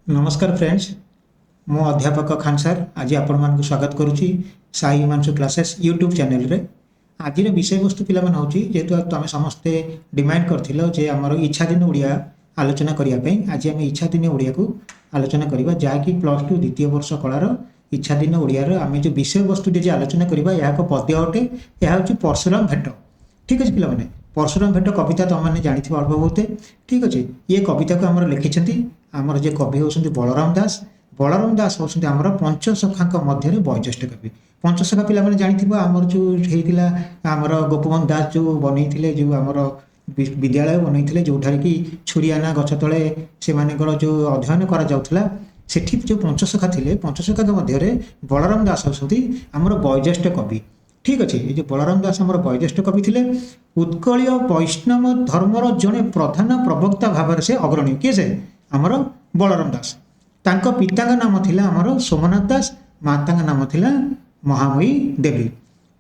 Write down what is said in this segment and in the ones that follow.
नमस्कार फ्रेंड्स मो अध्यापक खान सर आज आपण मानक स्वागत करुच्ची Sai Himanshu classes YouTube channel रे आज विषय वस्तु पिला मन होची जेतु आम समस्ते डिमांड करथिलो जे हमर इच्छा दिन ओडिया आलोचना करिया पे आज हम इच्छा दिन ओडिया को आलोचना करिबा जाकी प्लस 2 द्वितीय वर्ष कलार इच्छा दिन ओडिया रे आमे जो विषय वस्तु जे आलोचना करिबा या को पद्य अटे या होची परशुराम भेट। ठीक अछि पिला माने परशुराम भेट कविता तो मैंने जानी अल्प बहुत। ठीक अच्छे ये कविता को आम लिखिं आमर जे कवि होती बलराम दास होती आमर पंचसखा मध्य वयोज्येष्ठ कवि। पंचसखा पिला मैंने जानी आमर जो होता आमर गोपबंधु दास जो बनई जो आमर विद्यालय बनई जो कि छुरियाना गछ तले से जो अध्ययन करा सेठी जो पंचसखा थे पंचसखा मध्य बलराम दास होती आमर वयोज्येष्ठ कवि। ठीक अच्छे ये जो बलराम दास आमर वयोज्येष्ठ कवि थे उत्कलीय वैष्णव धर्मर जड़े प्रधान प्रवक्ता भाव से अग्रणी किए से आमर बलराम दास। तांको पिता नाम थिला आमर सोमनाथ दास माता नाम थिला महामयी देवी।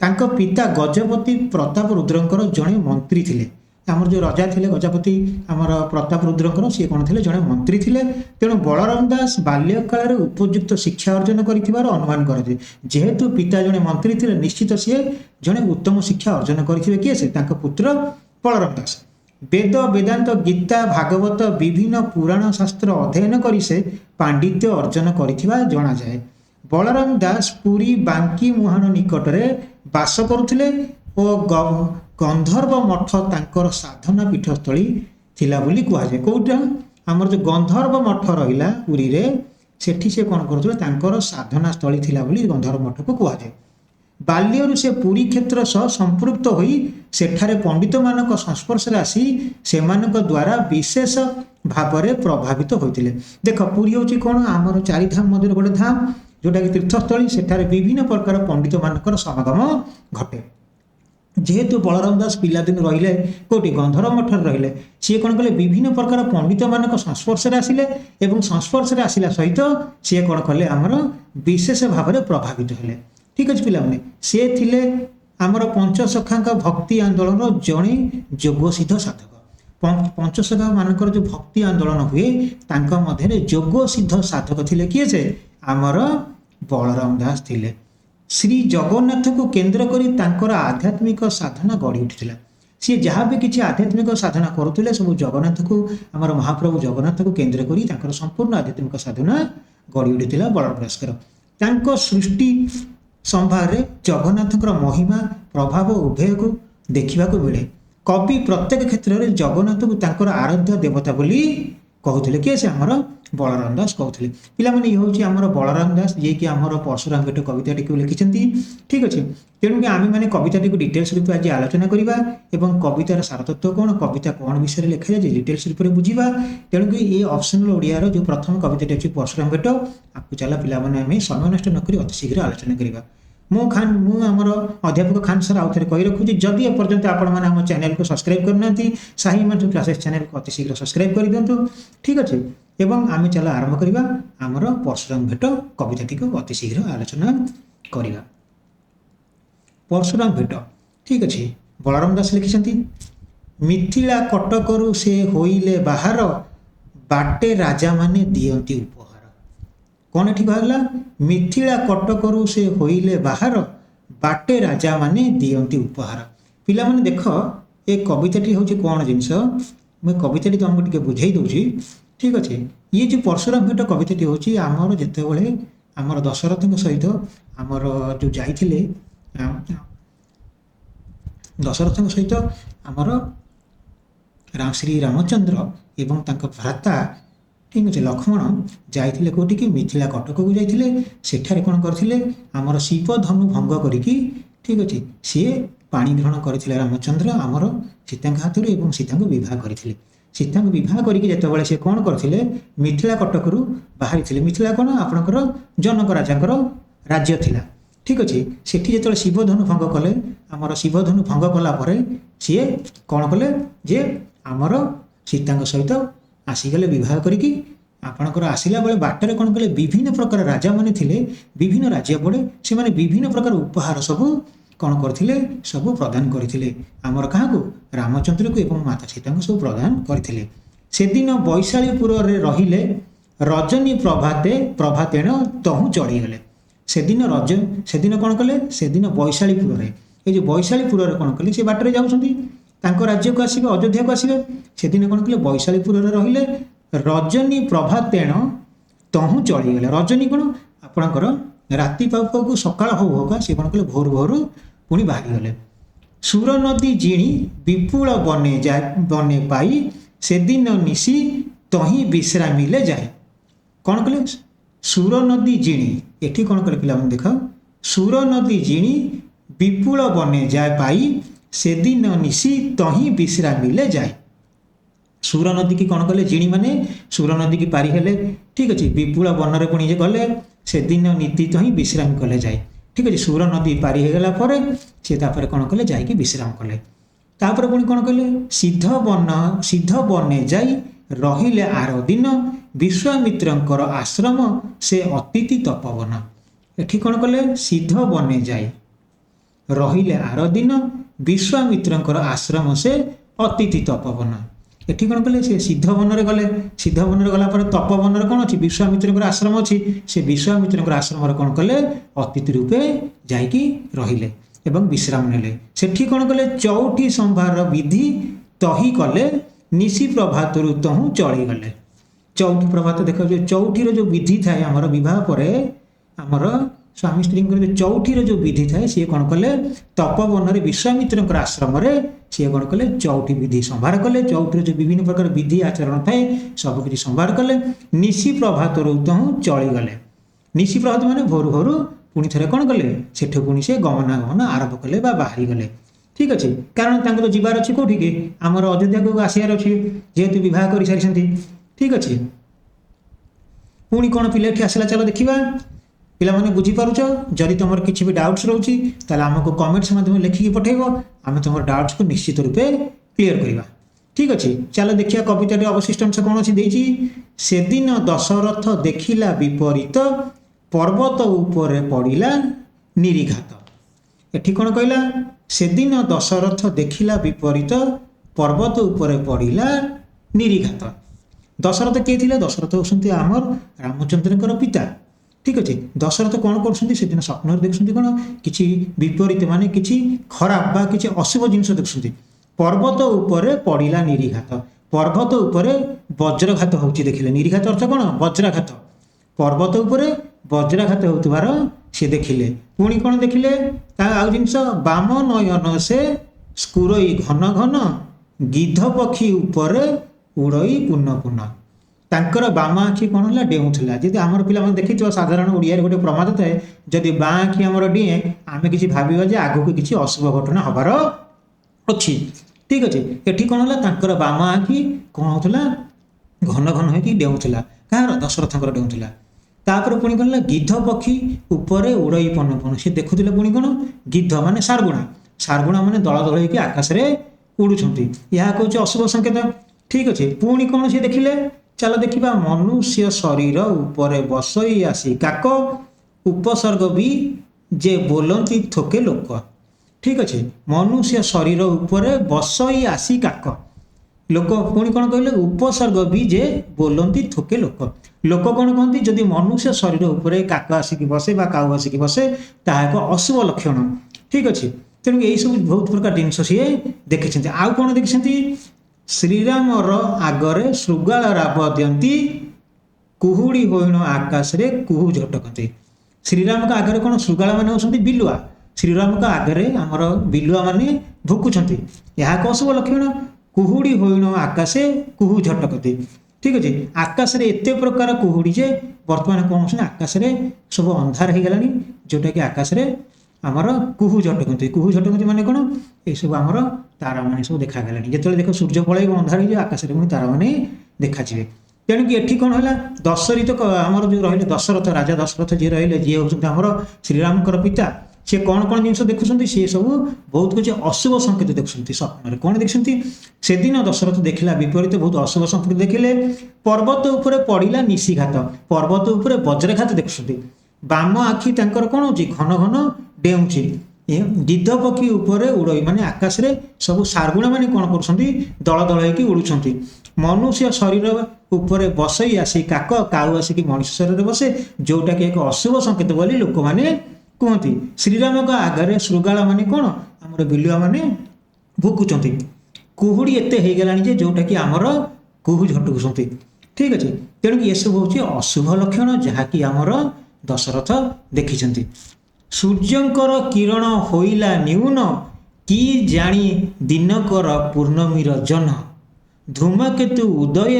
तांको पिता गजपति प्रताप रुद्रंकर जड़े मंत्री थिले आमर जो राजा थिले गजपति आमर प्रताप रुद्रंकर सी कौन थे जड़े मंत्री थिले। तेणु बलराम दास बाल्यकाल उपयुक्त शिक्षा अर्जन कर अनुमान करे जेहेतु पिता जड़े मंत्री थिले निश्चित सी जड़े उत्तम शिक्षा अर्जन करेंगे किए से पुत्र बलराम दास। वेद वेदांत गीता भागवत विभिन्न पुराण शास्त्र अध्ययन कर से पांडित्य अर्जन करिथिबा जणा जाए। बलराम दास पुरी बांकी मुहाण निकट में बास करुथिले और गंधर्व मठ तांकर साधना पीठस्थली थिला बोली कहुए। कौटा आमर जो गंधर्व मठ रहा पुरी रे सेठी से कौन कर साधना स्थली थिला बोली गंधर्व मठ को कहुए। बाल्यरू से पुरी क्षेत्र सह संपृक्त होई सेठारे पंडित मानक संस्पर्श आसी सेमानक द्वारा विशेष भाव में प्रभावित होते। देख पुरी हूँ कौन आमर चारि धाम मध्य गोटे धाम जोटा कि तीर्थस्थली सेठारे विभिन्न प्रकार पंडित मानकर समागम घटे। जेहेतु बलराम दास पिलादिन रहिले कौटी गंधर्व मठ रहिले सी कौन कले विभिन्न प्रकार पंडित मानक संस्पर्श आसिले एवं संस्पर्श आसला सहित सी कौन कले आमर विशेष भाव में प्रभावित हेले। ठीक अच्छे पिला सी थिले आमर पंचसखा भक्ति आंदोलन जड़े जोग सिद्ध साधक। पंचसखा मानकर जो भक्ति आंदोलन हुए तांका मध्य जोग सिद्ध साधक थिले किए से आमर बलराम दास थिले। श्री जगन्नाथ को केन्द्र करी तांकर आध्यात्मिक साधना गढ़ी उठिला। सी जहाँ भी किसी आध्यात्मिक साधना करुले सब जगन्नाथ को आमर महाप्रभु जगन्नाथ को केन्द्र करी तांकर संपूर्ण आध्यात्मिक साधना गढ़ी उठिला बलराम दासकर। तांको सृष्टि संभार जगन्नाथ महिमा प्रभाव उभय को देखा मिले। कवि प्रत्येक क्षेत्र में जगन्नाथ को तांकर आराध्य देवता बोली कहते किए से आमर बलराम दास कहते पिला माने ये हूँ आमर बलराम दास जी कि आमर परशुराम भेट कविताटी को लिखिं। ठीक अच्छे तेणुक आम मैंने कविताटी को डिटेल्स रूप आज आलोचना करवा एवं कवितार सारतत्व कौन कविता कौन विषय लिखा जाए डिटेल्स रूप में बुझा। तेणुक ये ऑप्शनल ओडिया जो प्रथम कविताटी अच्छी परशुराम भेट आपको चला पिला माने समय नष्ट नक अति शीघ्र आलोचना करवा। मु आमर अध्यापक खान सर आउ थे कही रखुच्छी जदि एपर्यंत आपण चैनल को सब्सक्राइब करना साई हिमांशु क्लासेस चैनल को अति शीघ्र सब्सक्राइब कर दिंतु। ठीक अच्छे एवं आम चला आरंभ करवा आमर परशुराम भेट कविताटी को अति शीघ्र आलोचना करवा। परशुराम भेट ठीक अच्छे बलराम दास लिखिं मिथिला कटकरू से होइले बाहर बाटे राजा माने दियंती उपहार। कौन ठीक कहला मिथिला कटकरू से होइले बाहर बाटे राजा माने दियंती उपहार। पिला माने देख ए कविताटी हूँ कौन जिनस मुझे कविताटी तुमको टे बुझे दूसरी। ठीक अच्छे ये जो परशुराम भेट कविताटी हूँ आमर जिते आमर दशरथ सहित आमर जो जाइए दशरथ सहित आमर श्री रामचंद्र एवं तांको भ्राता ठीक अच्छे लक्ष्मण जाइए कौटी कि मिथिला कटक को जाइए सेठारे कौन करथिले आमर शिव धनु भंग करिकी ठीक अच्छे सी पाणी ग्रहण करथिले रामचंद्र आमर सीता हाथ एवं सीता को विवाह करथिले। सीता को विवाह करके जितेबाला सी कौन करथिले मिथिला कटकरू बाहरी थिले। मिथिला कौन आपणकर जनक राजांकर राज्य थिला। ठीक अच्छे सेठी जो शिव धनु भंग कले आमर शिव धनु भंग कलापर सी कौन कले जे आमर सीता सहित आसीगले विवाह करिकी आपणकर आसला बेले बाटर कौन कले विभिन्न प्रकार राजा माने थिले विभिन्न राज्य पड़े से माने विभिन्न प्रकार उपहार सब कौन करथिले सब प्रदान करथिले आमर क्या रामचंद्र को एवं माता सीता को सब प्रदान करथिले। से दिन वैशालीपुर रे रहिले ରଜନୀ ପ୍ରଭାତେଣ ତହୁଁ ଚଳିଗଲେ। ସେଦିନ କ'ଣ କଲେ? ସେଦିନ ବୈଶାଳୀପୁରରେ, ଏଇ ଯେଉଁ ବୈଶାଳୀପୁରରେ କ'ଣ କଲେ? ସେ ବାଟରେ ଯାଉଛନ୍ତି, ତାଙ୍କ ରାଜ୍ୟକୁ ଆସିବେ, ଅଯୋଧ୍ୟାକୁ ଆସିବେ। ସେଦିନ କ'ଣ କଲେ? ବୈଶାଳୀପୁରରେ ରହିଲେ। ରଜନୀ ପ୍ରଭାତେଣ ତହୁଁ ଚଳିଗଲେ। ରଜନୀ କ'ଣ? ଆପଣଙ୍କର ରାତି ପାଉ ପାଉକୁ ସକାଳ ହଉ ହଉକା ସେ କ'ଣ କଲେ? ଭୋରୁ ଭୋରୁ ପୁଣି ବାହାରିଗଲେ। ସୁର ନଦୀ ଜିଣି ବିପୁଳ ବନେ ପାଇ ସେଦିନ ନିଶି ତହିଁ ବିଶ୍ରାମିଲେ ଯାଏ। କ'ଣ କଲେ? ସୁର ନଦୀ ଜିଣି, ଏଠି କ'ଣ କଲେ ପିଲାମାନେ ଦେଖ, ସୁର ନଦୀ ଜିଣି ବିପୁଳ ବନେ ପାଇ ସେଦିନ ନିଶି ତହିଁ ବିଶ୍ରାମିଲେ ଯାଏ। ସୁର ନଦୀକି କ'ଣ କଲେ? ଜିଣି ମାନେ ସୁର ନଦୀକି ପାରି ହେଲେ, ଠିକ୍ ଅଛି। ବିପୁଳ ବନରେ ପୁଣି ଯେ ଗଲେ, ସେଦିନ ନୀତି ତହିଁ ବିଶ୍ରାମ କଲେ ଯାଏ, ଠିକ୍ ଅଛି। ସୁର ନଦୀ ପାରି ହେଇଗଲା ପରେ ସେ ତାପରେ କ'ଣ କଲେ? ଯାଇକି ବିଶ୍ରାମ କଲେ। ତାପରେ ପୁଣି କ'ଣ କଲେ? ସିଦ୍ଧ ବନେ ଯାଇ ରହିଲେ ଆର ଦିନ ବିଶ୍ୱାମିତ୍ରଙ୍କର ଆଶ୍ରମ ସେ ଅତିଥି ତପବନ। ଏଠି କ'ଣ କଲେ? ସିଦ୍ଧ ବନେ ଯାଇ ରହିଲେ ଆର ଦିନ ବିଶ୍ୱାମିତ୍ରଙ୍କର ଆଶ୍ରମ ସେ ଅତିଥି ତପବନ। ଏଠି କ'ଣ କଲେ? ସେ ସିଦ୍ଧ ବନରେ ଗଲେ। ସିଦ୍ଧ ବନରେ ଗଲା ପରେ ତପବନରେ କ'ଣ ଅଛି? ବିଶ୍ୱାମିତ୍ରଙ୍କର ଆଶ୍ରମ ଅଛି। ସେ ବିଶ୍ୱାମିତ୍ରଙ୍କର ଆଶ୍ରମରେ କ'ଣ କଲେ? ଅତିଥି ରୂପେ ଯାଇକି ରହିଲେ ଏବଂ ବିଶ୍ରାମ ନେଲେ। ସେଠି କ'ଣ କଲେ? ଚଉଠି ସମ୍ଭାର ବିଧି ତହି କଲେ ନିଶି ପ୍ରଭାତରୁ ତହୁଁ ଚଳିଗଲେ। ଚଉଠି ପ୍ରଭାତ ଦେଖ, ଯେଉଁ ଚଉଠିର ଯେଉଁ ବିଧି ଥାଏ ଆମର ବିବାହ ପରେ, ଆମର ସ୍ୱାମୀ ସ୍ତ୍ରୀଙ୍କର ଯେଉଁ ଚଉଠିର ଯେଉଁ ବିଧି ଥାଏ, ସିଏ କ'ଣ କଲେ? ତପବନରେ ବିଶ୍ୱାମିତ୍ରଙ୍କର ଆଶ୍ରମରେ ସିଏ କ'ଣ କଲେ? ଚଉଠି ବିଧି ସମ୍ଭାର କଲେ। ଚଉଠିର ଯେଉଁ ବିଭିନ୍ନ ପ୍ରକାର ବିଧି ଆଚରଣ ଥାଏ ସବୁକିଛି ସମ୍ଭାର କଲେ। ନିଶି ପ୍ରଭାତରୁ ତହୁଁ ଚଳିଗଲେ। ନିଶି ପ୍ରଭାତ ମାନେ ଭୋରୁ ଭୋରୁ ପୁଣି ଥରେ କ'ଣ କଲେ? ସେଠୁ ପୁଣି ସେ ଗମନାଗମନ ଆରମ୍ଭ କଲେ ବା ବାହାରିଗଲେ, ଠିକ୍ ଅଛି। କାରଣ ତାଙ୍କୁ ତ ଯିବାର ଅଛି କେଉଁଠିକି? ଆମର ଅଯୋଧ୍ୟାକୁ ଆସିବାର ଅଛି, ଯେହେତୁ ବିବାହ କରିସାରିଛନ୍ତି, ଠିକ୍ ଅଛି। ପୁଣି କ'ଣ ପିଲା ଏଠି ଆସିଲା? ଚାଲ ଦେଖିବା। ପିଲାମାନେ ବୁଝିପାରୁଛ? ଯଦି ତୁମର କିଛି ବି ଡାଉଟ୍ସ ରହୁଛି ତାହେଲେ ଆମକୁ କମେଣ୍ଟସ୍ ମାଧ୍ୟମରେ ଲେଖିକି ପଠାଇବ, ଆମେ ତୁମର ଡାଉଟ୍ସକୁ ନିଶ୍ଚିତ ରୂପେ କ୍ଲିୟର କରିବା, ଠିକ୍ ଅଛି। ଚାଲ ଦେଖିବା କବିତାରେ ଅବଶିଷ୍ଟ ଅଂଶ କ'ଣ ଅଛି ଦେଇଛି। ସେଦିନ ଦଶରଥ ଦେଖିଲା ବିପରୀତ ପର୍ବତ ଉପରେ ପଡ଼ିଲା ନିରୀଘାତ। ଏଠି କ'ଣ କହିଲା? ସେଦିନ ଦଶରଥ ଦେଖିଲା ବିପରୀତ ପର୍ବତ ଉପରେ ପଡ଼ିଲା ନିରୀଘାତ। ଦଶରଥ କିଏ ଥିଲେ? ଦଶରଥ ହେଉଛନ୍ତି ଆମର ରାମଚନ୍ଦ୍ରଙ୍କର ପିତା, ଠିକ୍ ଅଛି। ଦଶରଥ କ'ଣ କରୁଛନ୍ତି? ସେଦିନ ସ୍ୱପ୍ନରେ ଦେଖୁଛନ୍ତି କ'ଣ? କିଛି ବିପରୀତ ମାନେ କିଛି ଖରାପ ବା କିଛି ଅଶୁଭ ଜିନିଷ ଦେଖୁଛନ୍ତି। ପର୍ବତ ଉପରେ ପଡ଼ିଲା ନିରୀଘାତ। ପର୍ବତ ଉପରେ ବଜ୍ରଘାତ ହେଉଛି ଦେଖିଲେ। ନିରୀଘାତ ଅର୍ଥ କ'ଣ? ବଜ୍ରାଘାତ। ପର୍ବତ ଉପରେ ବଜ୍ରାଘାତ ହେଉଥିବାର ସେ ଦେଖିଲେ। ପୁଣି କ'ଣ ଦେଖିଲେ? ତା ଆଉ ଜିନିଷ, ବାମ ନୟନ ସେ ସ୍କୁରଇ ଘନ ଘନ ଗିଧ ପକ୍ଷୀ ଉପରେ ଉଡ଼ଇ ପୁନ ପୁନ। ତାଙ୍କର ବାମ ଆଖି କ'ଣ ହେଲା? ଡେଉଁଥିଲା। ଯଦି ଆମର ପିଲାମାନେ ଦେଖିଥିବ, ସାଧାରଣ ଓଡ଼ିଆରେ ଗୋଟେ ପ୍ରମାଦ ଥାଏ, ଯଦି ବାଁ ଆଖି ଆମର ଡିଏଁ ଆମେ କିଛି ଭାବିବା ଯେ ଆଗକୁ କିଛି ଅଶୁଭ ଘଟଣା ହେବାର ଅଛି, ଠିକ୍ ଅଛି। ଏଠି କ'ଣ ହେଲା? ତାଙ୍କର ବାମ ଆଖି କ'ଣ ହେଉଥିଲା? ଘନ ଘନ ହେଇକି ଡେଉଁଥିଲା। କାହାର? ଦଶରଥଙ୍କର ଡେଉଁଥିଲା। ତାପରେ ପୁଣି କ'ଣ ହେଲା? ଗିଧ ପକ୍ଷୀ ଉପରେ ଉଡ଼ଇ ପନ ପନ। ସେ ଦେଖୁଥିଲେ ପୁଣି କ'ଣ? ଗିଧ ମାନେ ଶାର୍ଗୁଣା। ଶାର୍ଗୁଣା ମାନେ ଦଳ ଦଳ ହେଇକି ଆକାଶରେ ଉଡ଼ୁଛନ୍ତି। ଏହା କହୁଛି ଅଶୁଭ ସଂକେତ, ଠିକ୍ ଅଛି। ପୁଣି କ'ଣ ସେ ଦେଖିଲେ? ଚାଲ ଦେଖିବା। ମନୁଷ୍ୟ ଶରୀର ଉପରେ ବସଇ ଆସି କାକ ଉପସର୍ଗ ବି ଯେ ବୋଲନ୍ତି ଥୋକେ ଲୋକ, ଠିକ୍ ଅଛି। ମନୁଷ୍ୟ ଶରୀର ଉପରେ ବସଇ ଆସି କାକ ଲୋକ। ପୁଣି କ'ଣ କହିଲେ? ଉପସର୍ଗ ବି ଯେ ବୋଲନ୍ତି ଥୋକେ ଲୋକ। ଲୋକ କ'ଣ କହନ୍ତି? ଯଦି ମନୁଷ୍ୟ ଶରୀର ଉପରେ କାକ ଆସିକି ବସେ ବା କାଉ ଆସିକି ବସେ, ତାହା ଏକ ଅଶୁଭ ଲକ୍ଷଣ, ଠିକ୍ ଅଛି। ତେଣୁ ଏହିସବୁ ବହୁତ ପ୍ରକାର ଜିନିଷ ସିଏ ଦେଖିଛନ୍ତି। ଆଉ କ'ଣ ଦେଖିଛନ୍ତି? ଶ୍ରୀରାମର ଆଗରେ ଶୃଗାଳ ରାବ ଦିଅନ୍ତି କୁହୁଡ଼ି ହୋଇଣ ଆକାଶରେ କୁହୁ ଝଟକନ୍ତି। ଶ୍ରୀରାମଙ୍କ ଆଗରେ କ'ଣ? ଶୃଗାଳ ମାନେ ହେଉଛନ୍ତି ବିଲୁଆ। ଶ୍ରୀରାମଙ୍କ ଆଗରେ ଆମର ବିଲୁଆ ମାନେ ଭୁକୁଛନ୍ତି, ଏହା ଏକ ଅଶୁଭ ଲକ୍ଷଣ। କୁହୁଡ଼ି ହୋଇଣ ଆକାଶେ କୁହୁ ଝଟକନ୍ତି, ଠିକ୍ ଅଛି। ଆକାଶରେ ଏତେ ପ୍ରକାର କୁହୁଡ଼ି ଯେ ବର୍ତ୍ତମାନ କ'ଣ ହେଉଛନ୍ତି? ଆକାଶରେ ସବୁ ଅନ୍ଧାର ହେଇଗଲାଣି, ଯେଉଁଟାକି ଆକାଶରେ ଆମର କୁହୁ ଝଟକନ୍ତି। କୁହୁ ଝଟକନ୍ତି ମାନେ କ'ଣ? ଏସବୁ ଆମର ତାରାମାନେ ସବୁ ଦେଖାଗଲାଣି। ଯେତେବେଳେ ଦେଖ ସୂର୍ଯ୍ୟ ପଳେଇବ, ଅନ୍ଧାର ହେଇଯିବ, ଆକାଶରେ ପୁଣି ତାରାମାନେ ଦେଖାଯିବେ। ତେଣୁକି ଏଠି କ'ଣ ହେଲା? ଦଶରଥ ଆମର ଯେଉଁ ରହିଲେ ଦଶରଥ, ରାଜା ଦଶରଥ ଯିଏ ରହିଲେ, ଯିଏ ହେଉଛନ୍ତି ଆମର ଶ୍ରୀରାମଙ୍କର ପିତା, ସେ କ'ଣ କ'ଣ ଜିନିଷ ଦେଖୁଛନ୍ତି? ସେ ସବୁ ବହୁତ କିଛି ଅଶୁଭ ସଂକେତ ଦେଖୁଛନ୍ତି ସ୍ୱପ୍ନରେ। କ'ଣ ଦେଖିଛନ୍ତି? ସେଦିନ ଦଶରଥ ଦେଖିଲା ବିପରୀତ ବହୁତ ଅଶୁଭ ସଂକେତ ଦେଖିଲେ। ପର୍ବତ ଉପରେ ପଡ଼ିଲା ନିଶିଘାତ। ପର୍ବତ ଉପରେ ବଜ୍ରଘାତ ଦେଖୁଛନ୍ତି। ବାମ ଆଖି ତାଙ୍କର କ'ଣ ହେଉଛି? ଘନ ଘନ ଡେଉଁଛି। गिद्ध पक्षी उपरे उड़ई माने आकाश रे सब सारगुणा माने कौन कर दल दल होगी उड़ुंट मनुष्य शरीर उपरे बसई आसी काक काऊ आसिक मनुष्य शरीर बसे जोटा कि एक अशुभ संकेत बोली लोक मैंने कहती। श्रीराम का आगे श्रृगाला माने कौन आमर बिलुआ माने भुकुंट कुहुड़ी एत हो गलानी जोटा कि आमर कुहू झटकुंट। ठीक अच्छे तेणुक ये सब हूँ अशुभ लक्षण जहाँकि आमर दशरथ देखिं। सूर्यंकर किरण होइला न्यून कि जानी दिनकर पूर्णमीर जन धूमकेतु उदय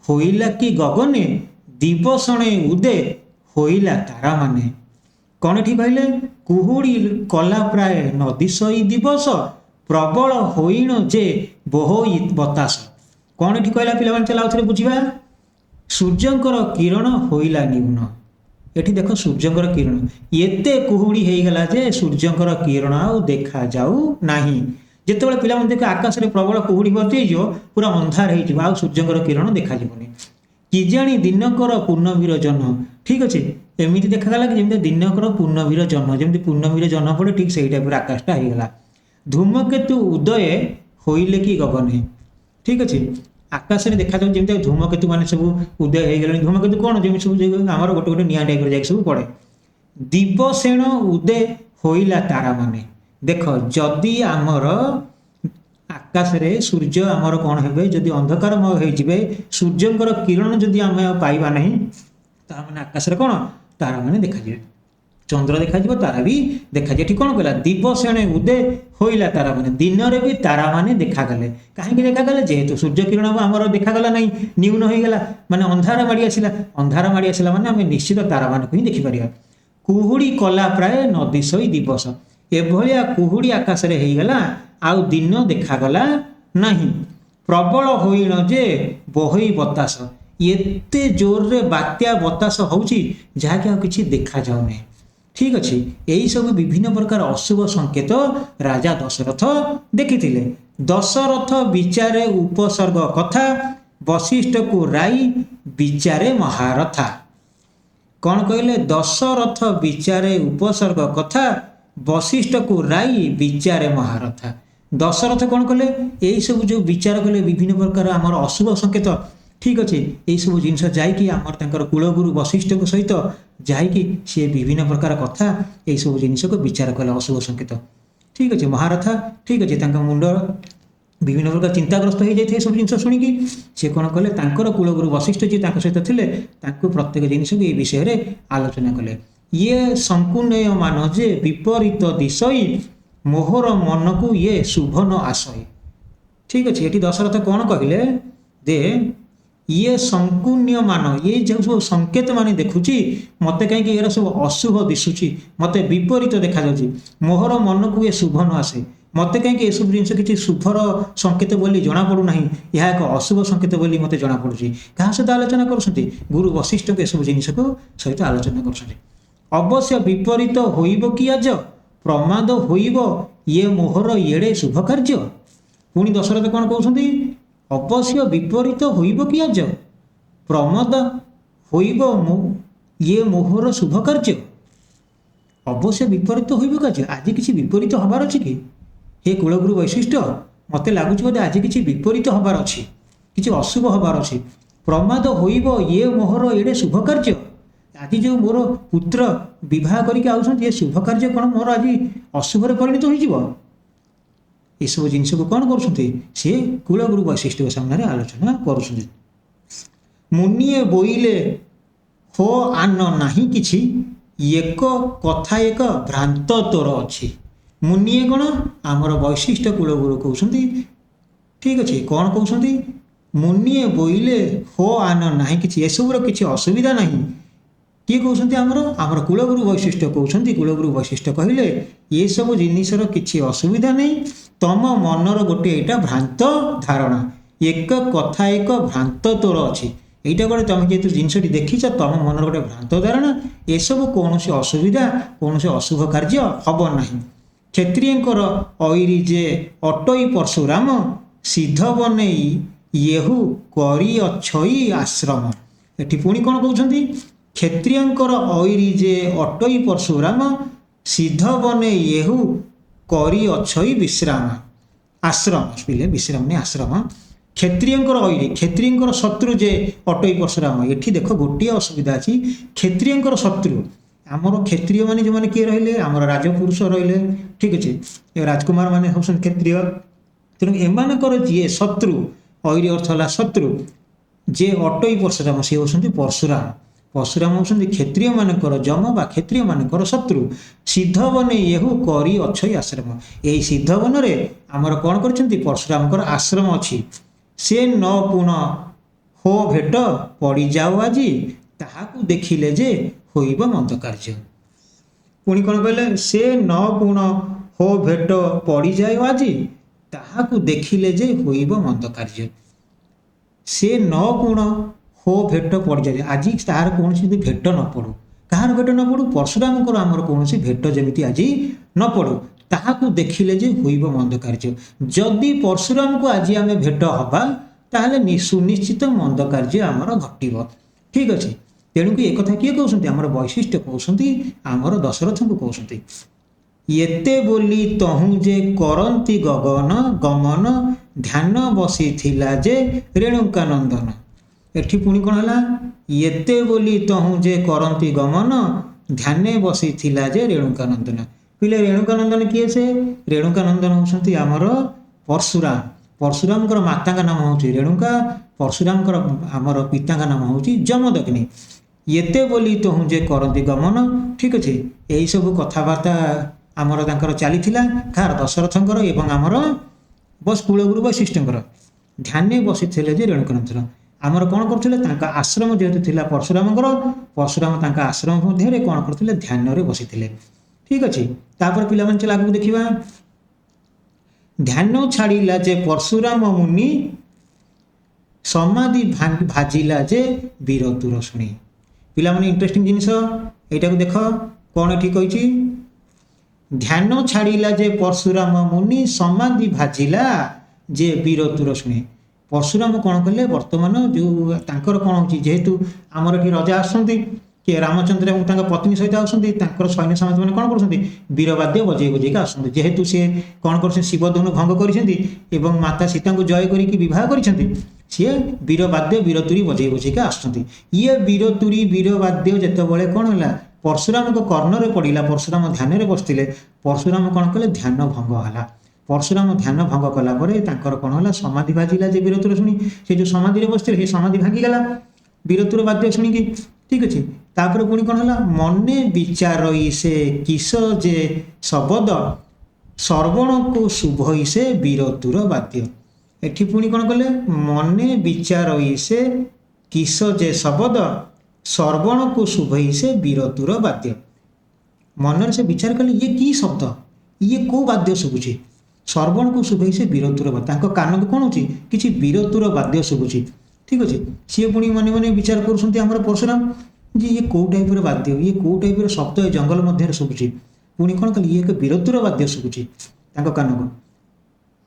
होइला कि गगने दिवसणे उदय होइला तारा माने कौन ठीक कहले कुहुड़ी कला प्राय नदिशई दिवस प्रबल होइण जे बोहई बतास कौन ठीक कहला पिला चला आउथरे बुझिबा सूर्यंकर किरण होइला न्यून एठी देख सूर्यंकर किरण एते कुहुड़ी होइगला जे सूर्यंकर किरण आउ देखा जाऊ नाही जिते पिला देख आकाश में प्रबल कुहुड़ी भर्ती हो पूरा अंधार हो आ सूर्यंकर किरण देखा किजाणी दिनकर पूर्णवीर जन्म। ठीक अच्छे एमती देखागला कि जमी दिनकर पूर्णवीर जन्म जमी पूर्णवीर जन्म पड़े ठीक से टाइप आकाशटा होगा धूमकेतु उदय होइले कि गगने। ठीक अच्छे आकाश में देखा जमी धूमकेतु मान सब उदय हो गले धूमकेतु कौन जमी सब आम गोटे गोटे निआ टाइप जा सब पड़े दिवसेण उदय होइला तारा माने देख जदि आमर आकाश रे सूर्य आमर कौन हे जदि अंधकारमय हो सूर्यंकर किरण जदि आम पाइबा नहीं तार आकाश कौन तारा मैंने देखा चंद्र देखा तारा भी देखा ठीक कौन कहला दिवसेणे उदय होइला तारा माने दिन में भी तारा माने देखागले कहीं देखागले जेहेतु सूर्य किरण आमर देखागला नहीं न्यून होगा माने अंधार माड़ी आसला माने आम निश्चित तारा मान को ही देखिपर कुहुड़ी कला प्राय नदिशई दिवस एभलिया कुहुड़ी आकाश रे होइगला आउ दिन देखागला नहीं प्रबल होइण जे बहई बतास एते जोर रे बात्या बतास होउची जहाँकि आउ किछि देखा जाउने। ठीक अच्छे यही सब विभिन्न प्रकार अशुभ संकेत राजा दशरथ देखिथिले। दशरथ विचारे उपसर्ग कथा वशिष्ठ को राई विचारे महारथा कौन कहले दशरथ विचारे उपसर्ग कथा वशिष्ठ को राई विचारे महारथा दशरथ कौन कले यही सब जो विचार कले विभिन्न प्रकार आमर अशुभ संकेत। ठीक अच्छे यही सब जिनस जाकि आमर तांकर कुलगुरु वशिष्ठ को सहित जाकि सी विभिन्न प्रकार कथा यही सब जिनिस को विचार कले अशुभ संकेत। ठीक अच्छे महारथा ठीक अच्छे मुंड विभिन्न प्रकार चिंताग्रस्त हो जाए सब जिन शुणिकी सी कौन कले तांकर कुलगुरु वशिष्ठ जी सहित थे प्रत्येक जिनिस को ये विषय में आलोचना कले। ये संकुनेय मान जे विपरीत दिशई मोहर मन को ये शुभ न आशय। ठीक अच्छे ये दशरथ कौन कहले दे ये संकुण्य मान ये जो सब संकेत मान देखुची मत कहीं ये सब अशुभ दिशुची मत विपरीत देखा मोहर मन को ये शुभ न आसे मत कहीं ये सब जिन किसी शुभर संकेत बोली जना पड़ूना यह एक अशुभ संकेत बोली मत जना पड़ी क्या सहित आलोचना कर गुरु वशिष्ठ को सब जिन सहित आलोचना कर अवश्य विपरीत होइब कि आज प्रमाद होइब ये मोहर एड़े शुभ कार्य। पुणी दशरथ कौन कहते अवश्य विपरीत होइब कि आज प्रमाद होइब ये मोहर शुभ कार्य अवश्य विपरीत होइब कि आज किसी विपरीत हबार अच्छी कि हे कुलगुरु वैशिष्ट मत लगुच बोधे आज किसी विपरीत हबार अच्छी किसी अशुभ हबार अच्छी प्रमाद होइब ये मोहर एड़े शुभ कार्य आज जो मोर पुत्र विवाह करके आउछन ये शुभ कार्य कौन मोर आज अशुभ परिणत हो सब जिनस को कौन कर कुलगुरु वशिष्ठ सामने आलोचना कर मुनिए बोइले हो आन नाही किछि एक कथा एक भ्रांत तोर अच्छी मुनिए कौन आमर वैशिष्ठ कुलगुरु कहते। ठीक अच्छे कौन कहते मुनिए बोइले हो आन नाही किछि एसबूर किछि असुविधा नहीं किए कहते आमर कुलगुरु वैशिष्ठ कहते कुलगुरु वैशिष्ठ कहले ये सब जिनिसर किछि असुविधा नहीं तम मनर गोटे यहाँ भ्रांत धारणा एक कथा एक भ्रांत तोर अच्छी यहाँ गोटे तुम जेहतु जिनसटी देखीच तुम मनर गोटे भ्रांत धारणा ये सब कौन असुविधा कौन अशुभ कार्य हम ना क्षत्रियंकर ऐरी जे अटई परशुराम सिद्ध बनई येहू करी अछई आश्रम एटी पुणी कौन कहते क्षत्रियंकर ऐरी जे अटई परशुराम सिद्ध बने येहू କରି ଅଛଇ ବିଶ୍ରାମ ଆଶ୍ରମ ପିଲେ ବିଶ୍ରାମ नहीं आश्रम क्षत्रियंकर ऐरे क्षत्रियंकर शत्रु जे अटई परशुराम एठी देख गोटे असुविधा अच्छी क्षत्रियंकर शत्रु आमर क्षत्रिय माने जो माने किए रहिले आमर राजपुरुष रहिले ठीक अच्छे राजकुमार माने होसन क्षत्रिय तेणु एमानकर जी शत्रु ऐरे अर्थ है शत्रु जे अटई परशुराम सी होती परशुराम परशुराम होती क्षत्रिय मानकर जम बा क्षत्रिय मानकर शत्रु सिद्धवन येहु करी अछई आश्रम यही सिद्धवन रे आमर कौन कर परशुरामकर आश्रम अच्छी से न पुण हो भेट पड़ जाओ आज ताहाकू देखिले जे होइब मंद कार्य पुणी कौन कहले से न पुण हो भेट पड़ जाए आज ताहाकू देखिले जे होइब मंद कार्य से न पुण हो भेट पड़ जाए आज तार कौन भेट न पड़ू कहार भेट न पड़ू परशुराम आमर कौन भेट जमी आज न पड़ू ताहाकू देखिले जे होइब मंद कार्य जदि परशुराम को आज आम भेट हवा ताहले सुनिश्चित मंद कार्य आमर घटिब ठीक अच्छे तेणुक एक किए कहते आमर वैशिष्ट्य कहते आमर दशरथ को कहते एते बोली तहु जे करंती गगन गमन ध्यान बसी थिला जे रेणुकानंदन एठी पुणी कौन है एते बोली तहु जे करंती गमन ध्यान बसी थिला जे रेणुकानंदन पिले रेणुकानंदन किए से रेणुकानंदन होती आमर परशुराम परशुराम माता का नाम हूँ रेणुका परशुराम आमर पिता का नाम हूँ जमदग्नि एते बोली तहु जे करंती गमन ठीक अच्छे यही सब कथबार्ता आमर तांकर चली कार दशरथंकर एवं आमर बस कुलगुरु वैशिष्ठ्यंकर ध्यान बसी जे रेणुकानंदन आमर कौन करते आश्रम जेहेतु थिला परशुराम आश्रम मध्य कौन करते ध्यान बसी ठीक अच्छे तापर पिला चल आगे देखा ध्यान छाड़िला जे परशुराम मुनि समाधि भाजिला जे वीरतुर शुणी पिला माने इंटरेस्टिंग जिनिस एटा को देख कौन ठीक कही ध्यान छाड़िला जे परशुराम मुनि समाधि भाजिला जे वीरतुर शुणी परशुराम कौन कले वर्तमान जो तांकर कौन हो जेहेतु आमर कि रजा आसुँच कि रामचंद्र और पत्नी सहित आसुँच सैन्य सामंत मैंने कौन कर वीरवाद्य बजे बजे आसुँच जेहेतु सी कौन कर शिवधनु भंग कर माता सीता को जय करी कर सी वीरवाद्य वीरतुरी बजे बजे आसुँच ये वीरतुरी वीरवाद्य जितेबाला कौन है परशुराम को कर्णर पड़ा परशुराम ध्यान बसते परशुराम कौन कले ध्यान भंग है परशुराम ध्यान भंग कलापर कौन है समाधि भाजिला जे वीरतुर शुणी से जो समाधि बसते समाधि भांगीगला वीरतुर वाद्य शुणिकी ठीक अच्छे तापर पुणी कौन है मने विचार से किस जे शबद श्रवण को शुभई से वीरतुर वाद्य एठी पुणी कौन कले मने विचार से किस जे शबद श्रवण को शुभई से वीरतुर वाद्य मन से विचार कले ये की शब्द ये कौ वाद्य शुभुची श्रवण को शुभई से वीरतुर वाद्य कान को कौन हो कि वीरतुर वाद्य शुभुची ठीक अच्छे सी पुणी मन मन विचार कर परशुराम जी ये कौ टाइप वाद्य ये कौ टाइप शब्द जंगल मध्य शुभुची पुणी कौन कल ये एक वीरतुर वाद्य शुभुची कान को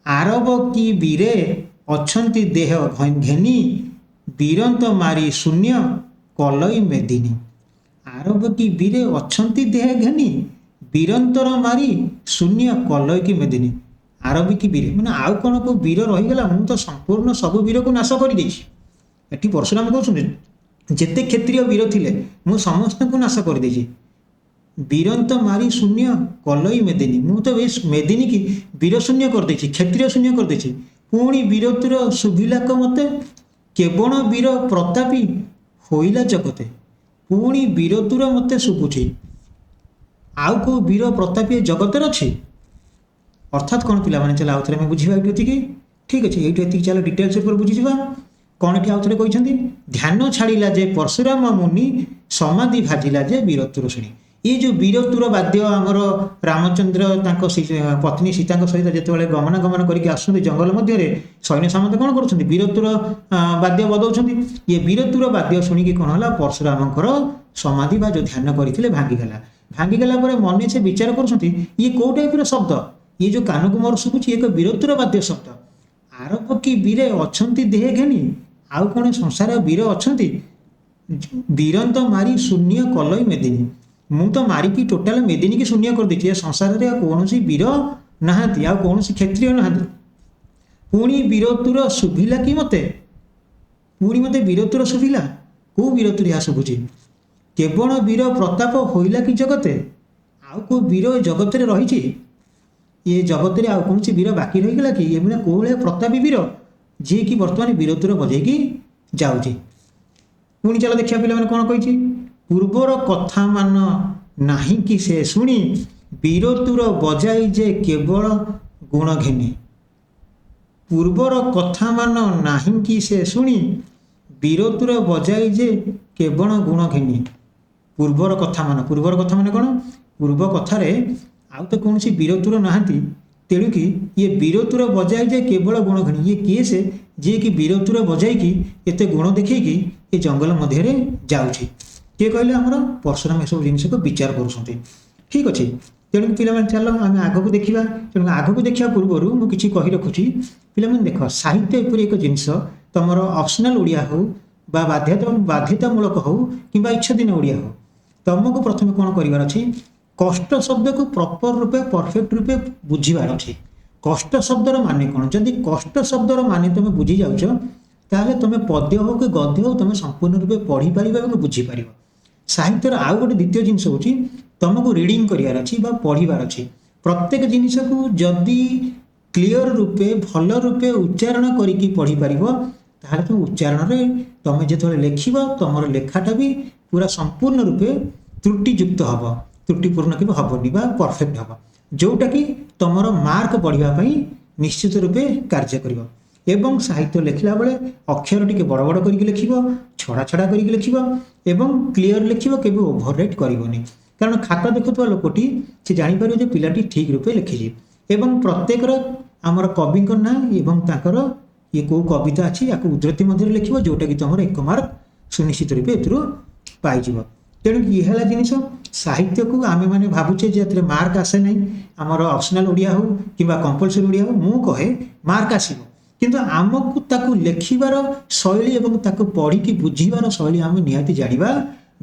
आरब की वीरे अच्छंती देह घेनी वीरंत मारी शून्य कलई मेदिनी आरब की वीरे अच्छंती देह घेनी वीरंतर मारी शून्य कलई की मेदिनी आरबी की वीर मैंने आउ कौन को वीर रहीगला मुझे तो संपूर्ण सब वीर को नाश कर एटी परशुराम कहते जिते क्षेत्रीय वीर थिले मु समस्त को नाश कर वीरंत मारी शून्य कलई मेदिनी मुझे मेदिनी की वीर शून्य कर क्षेत्रीय शून्य कर पुणी वीरतुर शुभिलाक मते केवल वीर प्रतापी होइला जगते पुणी वीरतुर मते शुभुची आउ को वीर प्रतापी जगत अच्छे अर्थात कौन पिला चल आउ थे बुझा ये ठीक अच्छे ये चलो डिटेल्स बुझीजा कौन ये आउ थे कहते ध्यान छाड़िला जे परशुराम मुनि समाधि भाजिला जे वीरतुर शुणी ये जो वीरतुर वाद्य आमर रामचंद्र पत्नी सीता सहित जिते गमनागमन करके आसुँच जंगल मध्य सैन्य सामंत कौन कर वीरतुर वाद्य बजाउं ये वीरतुर वाद्य शुणिकी कौन है परशुरामकर समाधि बा जो ध्यान करते भांगीगला मन से विचार कर ये कौ टाइप शब्द ये जो कान को मोर शुभुची एक वीरतुर वाद्य शब्द आरब की वीरे अच्छंती देह घेनी आउ कौन संसार वीर अच्छा वीरंत मारी शून्य कलई मेदिनी मु तो मारिकी टोटाल मेदिनी की शून्य कर देती संसार में कौन वीर ନାହାନ୍ତି, ଆଉ କୌଣସି କ୍ଷତ୍ରିୟ ନାହାନ୍ତି। ପୁଣି ବୀରତ୍ୱର ଶୁଭିଲା କି ମୋତେ? ପୁଣି ମୋତେ ବୀରତ୍ୱର ଶୁଭିଲା। କେଉଁ ବୀରତ୍ୱରେ ଏହା ଶୁଭୁଛି? କେବଳ ବୀର ପ୍ରତାପ ହୋଇଲା କି ଜଗତେ? ଆଉ କେଉଁ ବୀର ଏ ଜଗତରେ ରହିଛି? ଏ ଜଗତରେ ଆଉ କୌଣସି ବୀର ବାକି ରହିଗଲା କି? ଏଭଳିଆ କେଉଁ ଭଳିଆ ପ୍ରତାପୀ ବୀର ଯିଏକି ବର୍ତ୍ତମାନ ବୀରତ୍ୱର ବଜେଇକି ଯାଉଛି। ପୁଣି ଚାଲ ଦେଖିବା ପିଲାମାନେ କ'ଣ କହିଛି। ପୂର୍ବର କଥା ମାନ ନାହିଁ କି ସେ ଶୁଣି, ବୀରତ୍ୱର ବଜାଇ ଯେ କେବଳ ଗୁଣ ଘେନି। ପୂର୍ବର କଥା ମାନ ନାହିଁ କି ସେ ଶୁଣି, ବୀରତ୍ୱର ବଜାଇ ଯେ କେବଳ ଗୁଣ ଘେନି। ପୂର୍ବର କଥା ମାନେ କ'ଣ? ପୂର୍ବ କଥାରେ ଆଉ ତ କୌଣସି ବୀରତ୍ୱର ନାହାନ୍ତି, ତେଣୁକି ଇଏ ବୀରତ୍ୱର ବଜାଇ ଯେ କେବଳ ଗୁଣ ଘେନି। ଇଏ କିଏ ସେ ଯିଏକି ବୀରତ୍ୱର ବଜାଇକି ଏତେ ଗୁଣ ଦେଖେଇକି ଏ ଜଙ୍ଗଲ ମଧ୍ୟରେ ଯାଉଛି? କିଏ କହିଲେ? ଆମର ପରଶୁରାମ ଏସବୁ ଜିନିଷକୁ ବିଚାର କରୁଛନ୍ତି। ଠିକ୍ ଅଛି, ତେଣୁ ପିଲାମାନେ ଚାଲ ଆମେ ଆଗକୁ ଦେଖିବା। ତେଣୁ ଆଗକୁ ଦେଖିବା ପୂର୍ବରୁ ମୁଁ କିଛି କହି ରଖୁଛି। ପିଲାମାନେ ଦେଖ, ସାହିତ୍ୟ ଏପରି ଏକ ଜିନିଷ, ତମର ଅପସନାଲ ଓଡ଼ିଆ ହଉ ବା ବାଧ୍ୟତାମୂଳକ ହଉ କିମ୍ବା ଇଚ୍ଛାଧୀନ ଓଡ଼ିଆ ହଉ, ତମକୁ ପ୍ରଥମେ କ'ଣ କରିବାର ଅଛି? କଷ୍ଟ ଶବ୍ଦକୁ ପ୍ରପର ରୂପେ ପରଫେକ୍ଟ ରୂପେ ବୁଝିବାର ଅଛି। କଷ୍ଟ ଶବ୍ଦର ମାନେ କ'ଣ? ଯଦି କଷ୍ଟ ଶବ୍ଦର ମାନେ ତମେ ବୁଝି ଯାଉଛ, ତାହେଲେ ତମେ ପଦ୍ୟ ହଉ କି ଗଦ୍ୟ ହଉ ତମେ ସମ୍ପୂର୍ଣ୍ଣ ରୂପେ ପଢ଼ିପାରିବ ଏବଂ ବୁଝିପାରିବ। ସାହିତ୍ୟର ଆଉ ଗୋଟେ ଦ୍ୱିତୀୟ ଜିନିଷ ହେଉଛି ତମକୁ ରିଡ଼ିଂ କରିବାର ଅଛି ବା ପଢ଼ିବାର ଅଛି। ପ୍ରତ୍ୟେକ ଜିନିଷକୁ ଯଦି କ୍ଲିଅର ରୂପେ ଭଲ ରୂପେ ଉଚ୍ଚାରଣ କରିକି ପଢ଼ିପାରିବ, ତାହେଲେ ତୁମ ଉଚ୍ଚାରଣରେ ତମେ ଯେତେବେଳେ ଲେଖିବ ତମର ଲେଖାଟା ବି ପୁରା ସମ୍ପୂର୍ଣ୍ଣ ରୂପେ ତ୍ରୁଟିଯୁକ୍ତ ହେବ, ତ୍ରୁଟିପୂର୍ଣ୍ଣ କେବେ ହେବନି ବା ପରଫେକ୍ଟ ହେବ, ଯେଉଁଟାକି ତମର ମାର୍କ ବଢ଼ିବା ପାଇଁ ନିଶ୍ଚିତ ରୂପେ କାର୍ଯ୍ୟ କରିବ। ଏବଂ ସାହିତ୍ୟ ଲେଖିଲା ବେଳେ ଅକ୍ଷର ଟିକେ ବଡ଼ ବଡ଼ କରିକି ଲେଖିବ, ଛଡ଼ା ଛଡ଼ା କରିକି ଲେଖିବ ଏବଂ କ୍ଲିଅର ଲେଖିବ, କେବେ ଓଭରରାଇଟ୍ କରିବନି। କାରଣ ଖାତା ଦେଖୁଥିବା ଲୋକଟି ସେ ଜାଣିପାରିବ ଯେ ପିଲାଟି ଠିକ୍ ରୂପେ ଲେଖିଛି। ଏବଂ ପ୍ରତ୍ୟେକର ଆମର କବିଙ୍କ ନାଁ ଏବଂ ତାଙ୍କର ଇଏ କେଉଁ କବିତା ଅଛି ୟାକୁ ଉଦ୍ଧୃତି ମଧ୍ୟରେ ଲେଖିବ, ଯେଉଁଟାକି ତୁମର 1 ମାର୍କ ସୁନିଶ୍ଚିତ ରୂପେ ଏଥିରୁ ପାଇଯିବ। ତେଣୁ ଇଏ ହେଲା ଜିନିଷ। ସାହିତ୍ୟକୁ ଆମେମାନେ ଭାବୁଛେ ଯେ ଏଥିରେ ମାର୍କ ଆସେ ନାହିଁ, ଆମର ଅପସନାଲ ଓଡ଼ିଆ ହେଉ କିମ୍ବା କମ୍ପଲସରି ଓଡ଼ିଆ ହେଉ, ମୁଁ କହେ ମାର୍କ ଆସିବ, କିନ୍ତୁ ଆମକୁ ତାକୁ ଲେଖିବାର ଶୈଳୀ ଏବଂ ତାକୁ ପଢ଼ିକି ବୁଝିବାର ଶୈଳୀ ଆମେ ନିହାତି ଜାଣିବା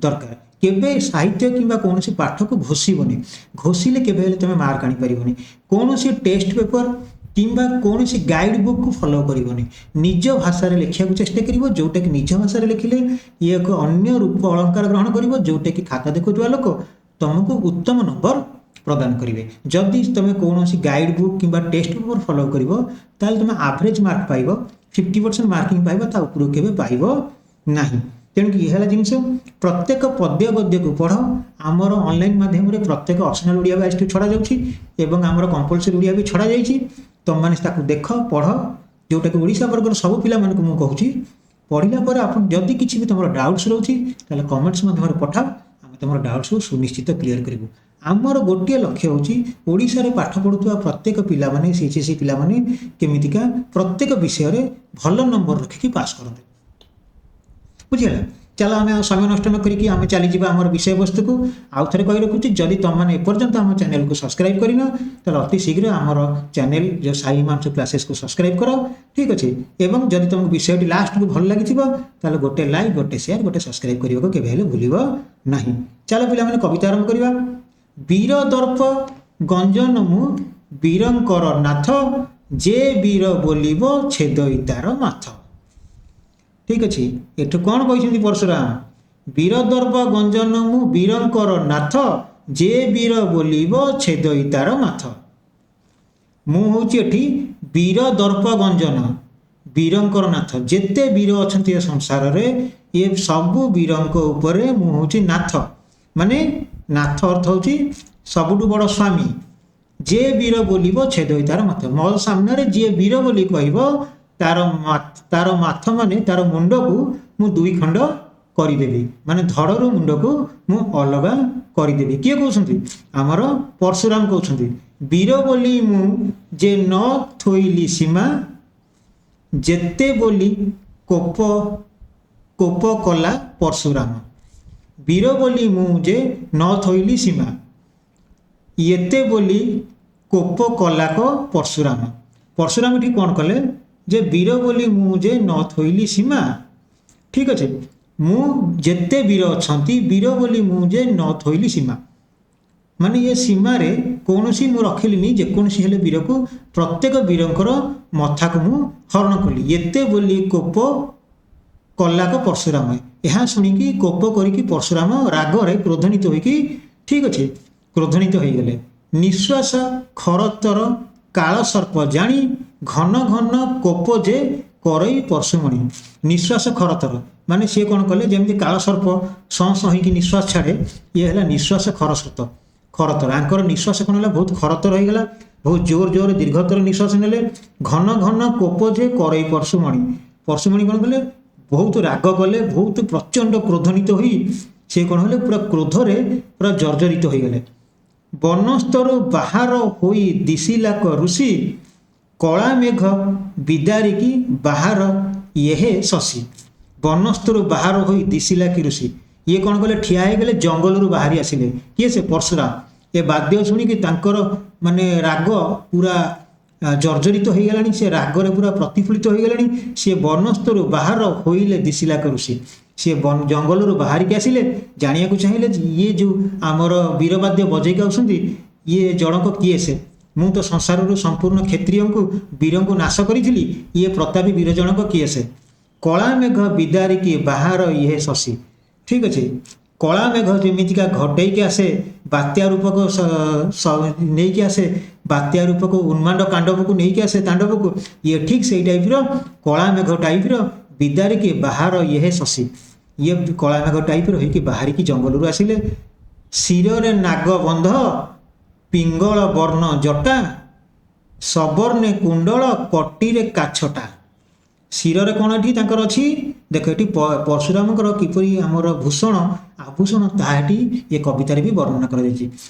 ଦରକାର। କେବେ ସାହିତ୍ୟ କିମ୍ବା କୌଣସି ପାଠକୁ ଘୋଷିବନି। ଘୋଷିଲେ କେବେ ହେଲେ ତୁମେ ମାର୍କ ଆଣିପାରିବନି। କୌଣସି ଟେଷ୍ଟ ପେପର କିମ୍ବା କୌଣସି ଗାଇଡ଼ ବୁକ୍କୁ ଫଲୋ କରିବନି। ନିଜ ଭାଷାରେ ଲେଖିବାକୁ ଚେଷ୍ଟା କରିବ, ଯେଉଁଟାକି ନିଜ ଭାଷାରେ ଲେଖିଲେ ଇଏ ଏକ ଅନ୍ୟ ରୂପ ଅଳଙ୍କାର ଗ୍ରହଣ କରିବ, ଯେଉଁଟାକି ଖାତା ଦେଖୁଥିବା ଲୋକ ତୁମକୁ ଉତ୍ତମ ନମ୍ବର ପ୍ରଦାନ କରିବେ। ଯଦି ତୁମେ କୌଣସି ଗାଇଡ଼ ବୁକ୍ କିମ୍ବା ଟେଷ୍ଟ ପେପର ଫଲୋ କରିବ, ତାହେଲେ ତୁମେ ଆଭରେଜ ମାର୍କ ପାଇବ, 50% ମାର୍କିଂ ପାଇବ, ତା ଉପରକୁ କେବେ ପାଇବ ନାହିଁ। ତେଣୁକି ଏହା ହେଲା ଜିନିଷ। ପ୍ରତ୍ୟେକ ପଦ୍ୟ ଗଦ୍ୟକୁ ପଢ଼। ଆମର ଅନଲାଇନ୍ ମାଧ୍ୟମରେ ପ୍ରତ୍ୟେକ ଅପସନାଲ ଓଡ଼ିଆ ବ୍ୟାଚ୍ ଛଡ଼ାଯାଉଛି ଏବଂ ଆମର କମ୍ପଲସରି ଓଡ଼ିଆ ବି ଛଡ଼ାଯାଇଛି। ତୁମମାନେ ତାକୁ ଦେଖ, ପଢ଼, ଯେଉଁଟାକି ଓଡ଼ିଶା ବର୍ଗର ସବୁ ପିଲାମାନଙ୍କୁ ମୁଁ କହୁଛି। ପଢ଼ିଲା ପରେ ଆପଣ ଯଦି କିଛି ବି ତୁମର ଡାଉଟ୍ସ ରହୁଛି, ତାହେଲେ କମେଣ୍ଟସ୍ ମାଧ୍ୟମରେ ପଠାଅ, ଆମେ ତୁମର ଡାଉଟ୍ସକୁ ସୁନିଶ୍ଚିତ କ୍ଲିୟର କରିବୁ। ଆମର ଗୋଟିଏ ଲକ୍ଷ୍ୟ ହେଉଛି ଓଡ଼ିଶାରେ ପାଠ ପଢ଼ୁଥିବା ପ୍ରତ୍ୟେକ ପିଲାମାନେ, CHSE ପିଲାମାନେ କେମିତିକା ପ୍ରତ୍ୟେକ ବିଷୟରେ ଭଲ ନମ୍ବର ରଖିକି ପାସ୍ କରନ୍ତି। ବୁଝିଗଲା? ଚାଲ ଆମେ ଆଉ ସମୟ ନଷ୍ଟ ନ କରିକି ଆମେ ଚାଲିଯିବା ଆମର ବିଷୟବସ୍ତୁକୁ। ଆଉ ଥରେ କହି ରଖୁଛି, ଯଦି ତୁମମାନେ ଏପର୍ଯ୍ୟନ୍ତ ଆମ ଚ୍ୟାନେଲକୁ ସବସ୍କ୍ରାଇବ୍ କରିନ, ତାହେଲେ ଅତି ଶୀଘ୍ର ଆମର ଚ୍ୟାନେଲ ଯେଉଁ ସାଇ ହିମାଂଶୁ କ୍ଲାସେସକୁ ସବସ୍କ୍ରାଇବ୍ କର। ଠିକ୍ ଅଛି? ଏବଂ ଯଦି ତୁମକୁ ବିଷୟଟି ଲାଷ୍ଟକୁ ଭଲ ଲାଗିଥିବ, ତାହେଲେ ଗୋଟେ ଲାଇକ୍, ଗୋଟେ ସେୟାର, ଗୋଟେ ସବସ୍କ୍ରାଇବ୍ କରିବାକୁ କେବେ ହେଲେ ଭୁଲିବ ନାହିଁ। ଚାଲ ପିଲାମାନେ କବିତା ଆରମ୍ଭ କରିବା। ବୀର ଦର୍ପ ଗଞ୍ଜନ ମୁଁ ବୀରଙ୍କର ନାଥ, ଯେ ବୀର ବୋଲିବ ଛେଦଇ ତାର ମାଥ। ଠିକ୍ ଅଛି? ଏଠୁ କ'ଣ କହିଛନ୍ତି ପରଶୁରାମ? ବୀର ଦର୍ପ ଗଞ୍ଜନ ମୁଁ ବୀରଙ୍କର ନାଥ, ଯେ ବୀର ବୋଲିବ ଛେଦଇ ତାର ମାଥ। ମୁଁ ହେଉଛି ଏଠି ବୀର ଦର୍ପ ଗଞ୍ଜନ, ବୀରଙ୍କର ନାଥ। ଯେତେ ବୀର ଅଛନ୍ତି ଏ ସଂସାରରେ, ଏ ସବୁ ବୀରଙ୍କ ଉପରେ ମୁଁ ହେଉଛି ନାଥ। ମାନେ ନାଥ ଅର୍ଥ ହେଉଛି ସବୁଠୁ ବଡ଼ ସ୍ୱାମୀ। ଯେ ବୀର ବୋଲିବ ଛେଦଇ ତାର ମାଥ। ମୋ ସାମ୍ନାରେ ଯିଏ ବୀର ବୋଲି କହିବ, ତାର ମାଥ ମାନେ ତାର ମୁଣ୍ଡକୁ ମୁଁ 2 ଖଣ୍ଡ କରିଦେବି। ମାନେ ଧଡ଼ରୁ ମୁଣ୍ଡକୁ ମୁଁ ଅଲଗା କରିଦେବି। କିଏ କହୁଛନ୍ତି? ଆମର ପରଶୁରାମ କହୁଛନ୍ତି। ବୀର ବୋଲି ମୁଁ ଯେ ନ ଥୋଇଲି ସୀମା, ଯେତେ ବୋଲି କୋପ କଲା ପରଶୁରାମ। ବୀର ବୋଲି ମୁଁ ଯେ ନ ଥୋଇଲି ସୀମା, ଏତେ ବୋଲି କୋପ କଲାକ ପରଶୁରାମ। ପରଶୁରାମ ଏଠି କ'ଣ କଲେ? ଯେ ବୀର ବୋଲି ମୁଁ ଯେ ନ ଥୋଇଲି ସୀମା। ଠିକ୍ ଅଛି? ମୁଁ ଯେତେ ବୀର ଅଛନ୍ତି, ବୀର ବୋଲି ମୁଁ ଯେ ନ ଥୋଇଲି ସୀମା। ମାନେ ଏ ସୀମାରେ କୌଣସି ମୁଁ ରଖିଲିନି, ଯେକୌଣସି ହେଲେ ବୀରକୁ, ପ୍ରତ୍ୟେକ ବୀରଙ୍କର ମଥାକୁ ମୁଁ ହରଣ କଲି। ଏତେ ବୋଲି କୋପ କଲାକ ପରଶୁରାମ। ଏହା ଶୁଣିକି କୋପ କରିକି ପରଶୁରାମ ରାଗରେ କ୍ରୋଧନିତ ହୋଇକି, ଠିକ୍ ଅଛି, କ୍ରୋଧନିତ ହୋଇଗଲେ। ନିଶ୍ୱାସ ଖରତର କାଳ ସର୍ପ ଜାଣି ଘନ ଘନ କୋପ ଯେ କରଇ ପରଶୁମଣି। ନିଶ୍ୱାସ ଖରତର ମାନେ ସିଏ କ'ଣ କଲେ, ଯେମିତି କାଳ ସର୍ପ ସଁ ସଁ ହେଇକି ନିଶ୍ୱାସ ଛାଡ଼େ, ଇଏ ହେଲା ନିଶ୍ୱାସ ଖରତର। ଆଙ୍କର ନିଶ୍ୱାସ କ'ଣ ହେଲା, ବହୁତ ଖରତର ହେଇଗଲା, ବହୁତ ଜୋର ଦୀର୍ଘତର ନିଶ୍ୱାସ ନେଲେ। ଘନ ଘନ କୋପ ଯେ କରଇ ପରଶୁମଣି। ପରଶୁମଣି କ'ଣ କଲେ, ବହୁତ ରାଗ କଲେ, ବହୁତ ପ୍ରଚଣ୍ଡ କ୍ରୋଧନିତ ହୋଇ ସେ କ'ଣ ହେଲେ, ପୁରା କ୍ରୋଧରେ ପୁରା ଜର୍ଜରିତ ହୋଇଗଲେ। ବନସ୍ତରୁ ବାହାର ହୋଇ ଦିଶିଲାକ ଋଷି, କଳା ମେଘ ବିଦାରିକି ବାହାର ଇହେ ଶଶୀ। ବନସ୍ତରୁ ବାହାର ହୋଇ ଦିଶିଲା କି ଋଷି, ଇଏ କ'ଣ କଲେ, ଠିଆ ହେଇଗଲେ, ଜଙ୍ଗଲରୁ ବାହାରି ଆସିଲେ। କିଏ ସେ? ପରଶୁରାମ। ଏ ବାଦ୍ୟ ଶୁଣିକି ତାଙ୍କର ମାନେ ରାଗ ପୁରା ଜର୍ଜରିତ ହୋଇଗଲାଣି, ସେ ରାଗରେ ପୁରା ପ୍ରତିଫଳିତ ହୋଇଗଲାଣି। ସିଏ ବନସ୍ତରୁ ବାହାର ହୋଇଲେ ଦିଶିଲାକ ଋଷି, ସିଏ ଜଙ୍ଗଲରୁ ବାହାରିକି ଆସିଲେ। ଜାଣିବାକୁ ଚାହିଁଲେ ଯେ ଇଏ ଯେଉଁ ଆମର ବୀରବାଦ୍ୟ ବଜେଇକି ଆଉଛନ୍ତି, ଇଏ ଜଣକ କିଏ ସେ? ମୁଁ ତ ସଂସାରରୁ ସମ୍ପୂର୍ଣ୍ଣ କ୍ଷତ୍ରିୟଙ୍କୁ ବୀରଙ୍କୁ ନାଶ କରିଥିଲି, ଇଏ ପ୍ରତାପୀ ବୀର ଜଣକ କିଏ ସେ? କଳା ମେଘ ବିଦାରିକି ବାହାର ଇହେ ଶଶୀ। ଠିକ୍ ଅଛି, କଳା ମେଘ ଯେମିତିକା ଘଟେଇକି ଆସେ, ବାତ୍ୟା ରୂପକ ନେଇକି ଆସେ, ବାତ୍ୟା ରୂପକ ଉନ୍ମାଣ୍ଡ କାଣ୍ଡବକୁ ନେଇକି ଆସେ, ତାଣ୍ଡବକୁ, ଇଏ ଠିକ୍ ସେଇ ଟାଇପ୍ର କଳା ମେଘ ଟାଇପ୍ର ବିଦାରିକି ବାହାର ଇହେ ଶଶୀ। ଇଏ କଳା ମେଘ ଟାଇପ୍ର ହେଇକି ବାହାରିକି ଜଙ୍ଗଲରୁ ଆସିଲେ। ଶିରରେ ନାଗ ବନ୍ଧ ପିଙ୍ଗଳ ବର୍ଣ୍ଣ ଜଟା, ସବର୍ଣ୍ଣେ କୁଣ୍ଡଳ କଟିରେ କାଛଟା। ଶିରରେ କ'ଣ ଏଠି ତାଙ୍କର ଅଛି, ଦେଖ ଏଠି ପରଶୁରାମଙ୍କର କିପରି ଆମର ଭୂଷଣ ଆଭୂଷଣ, ତାହା ଏଠି ଏ କବିତାରେ ବି ବର୍ଣ୍ଣନା କରାଯାଇଛି।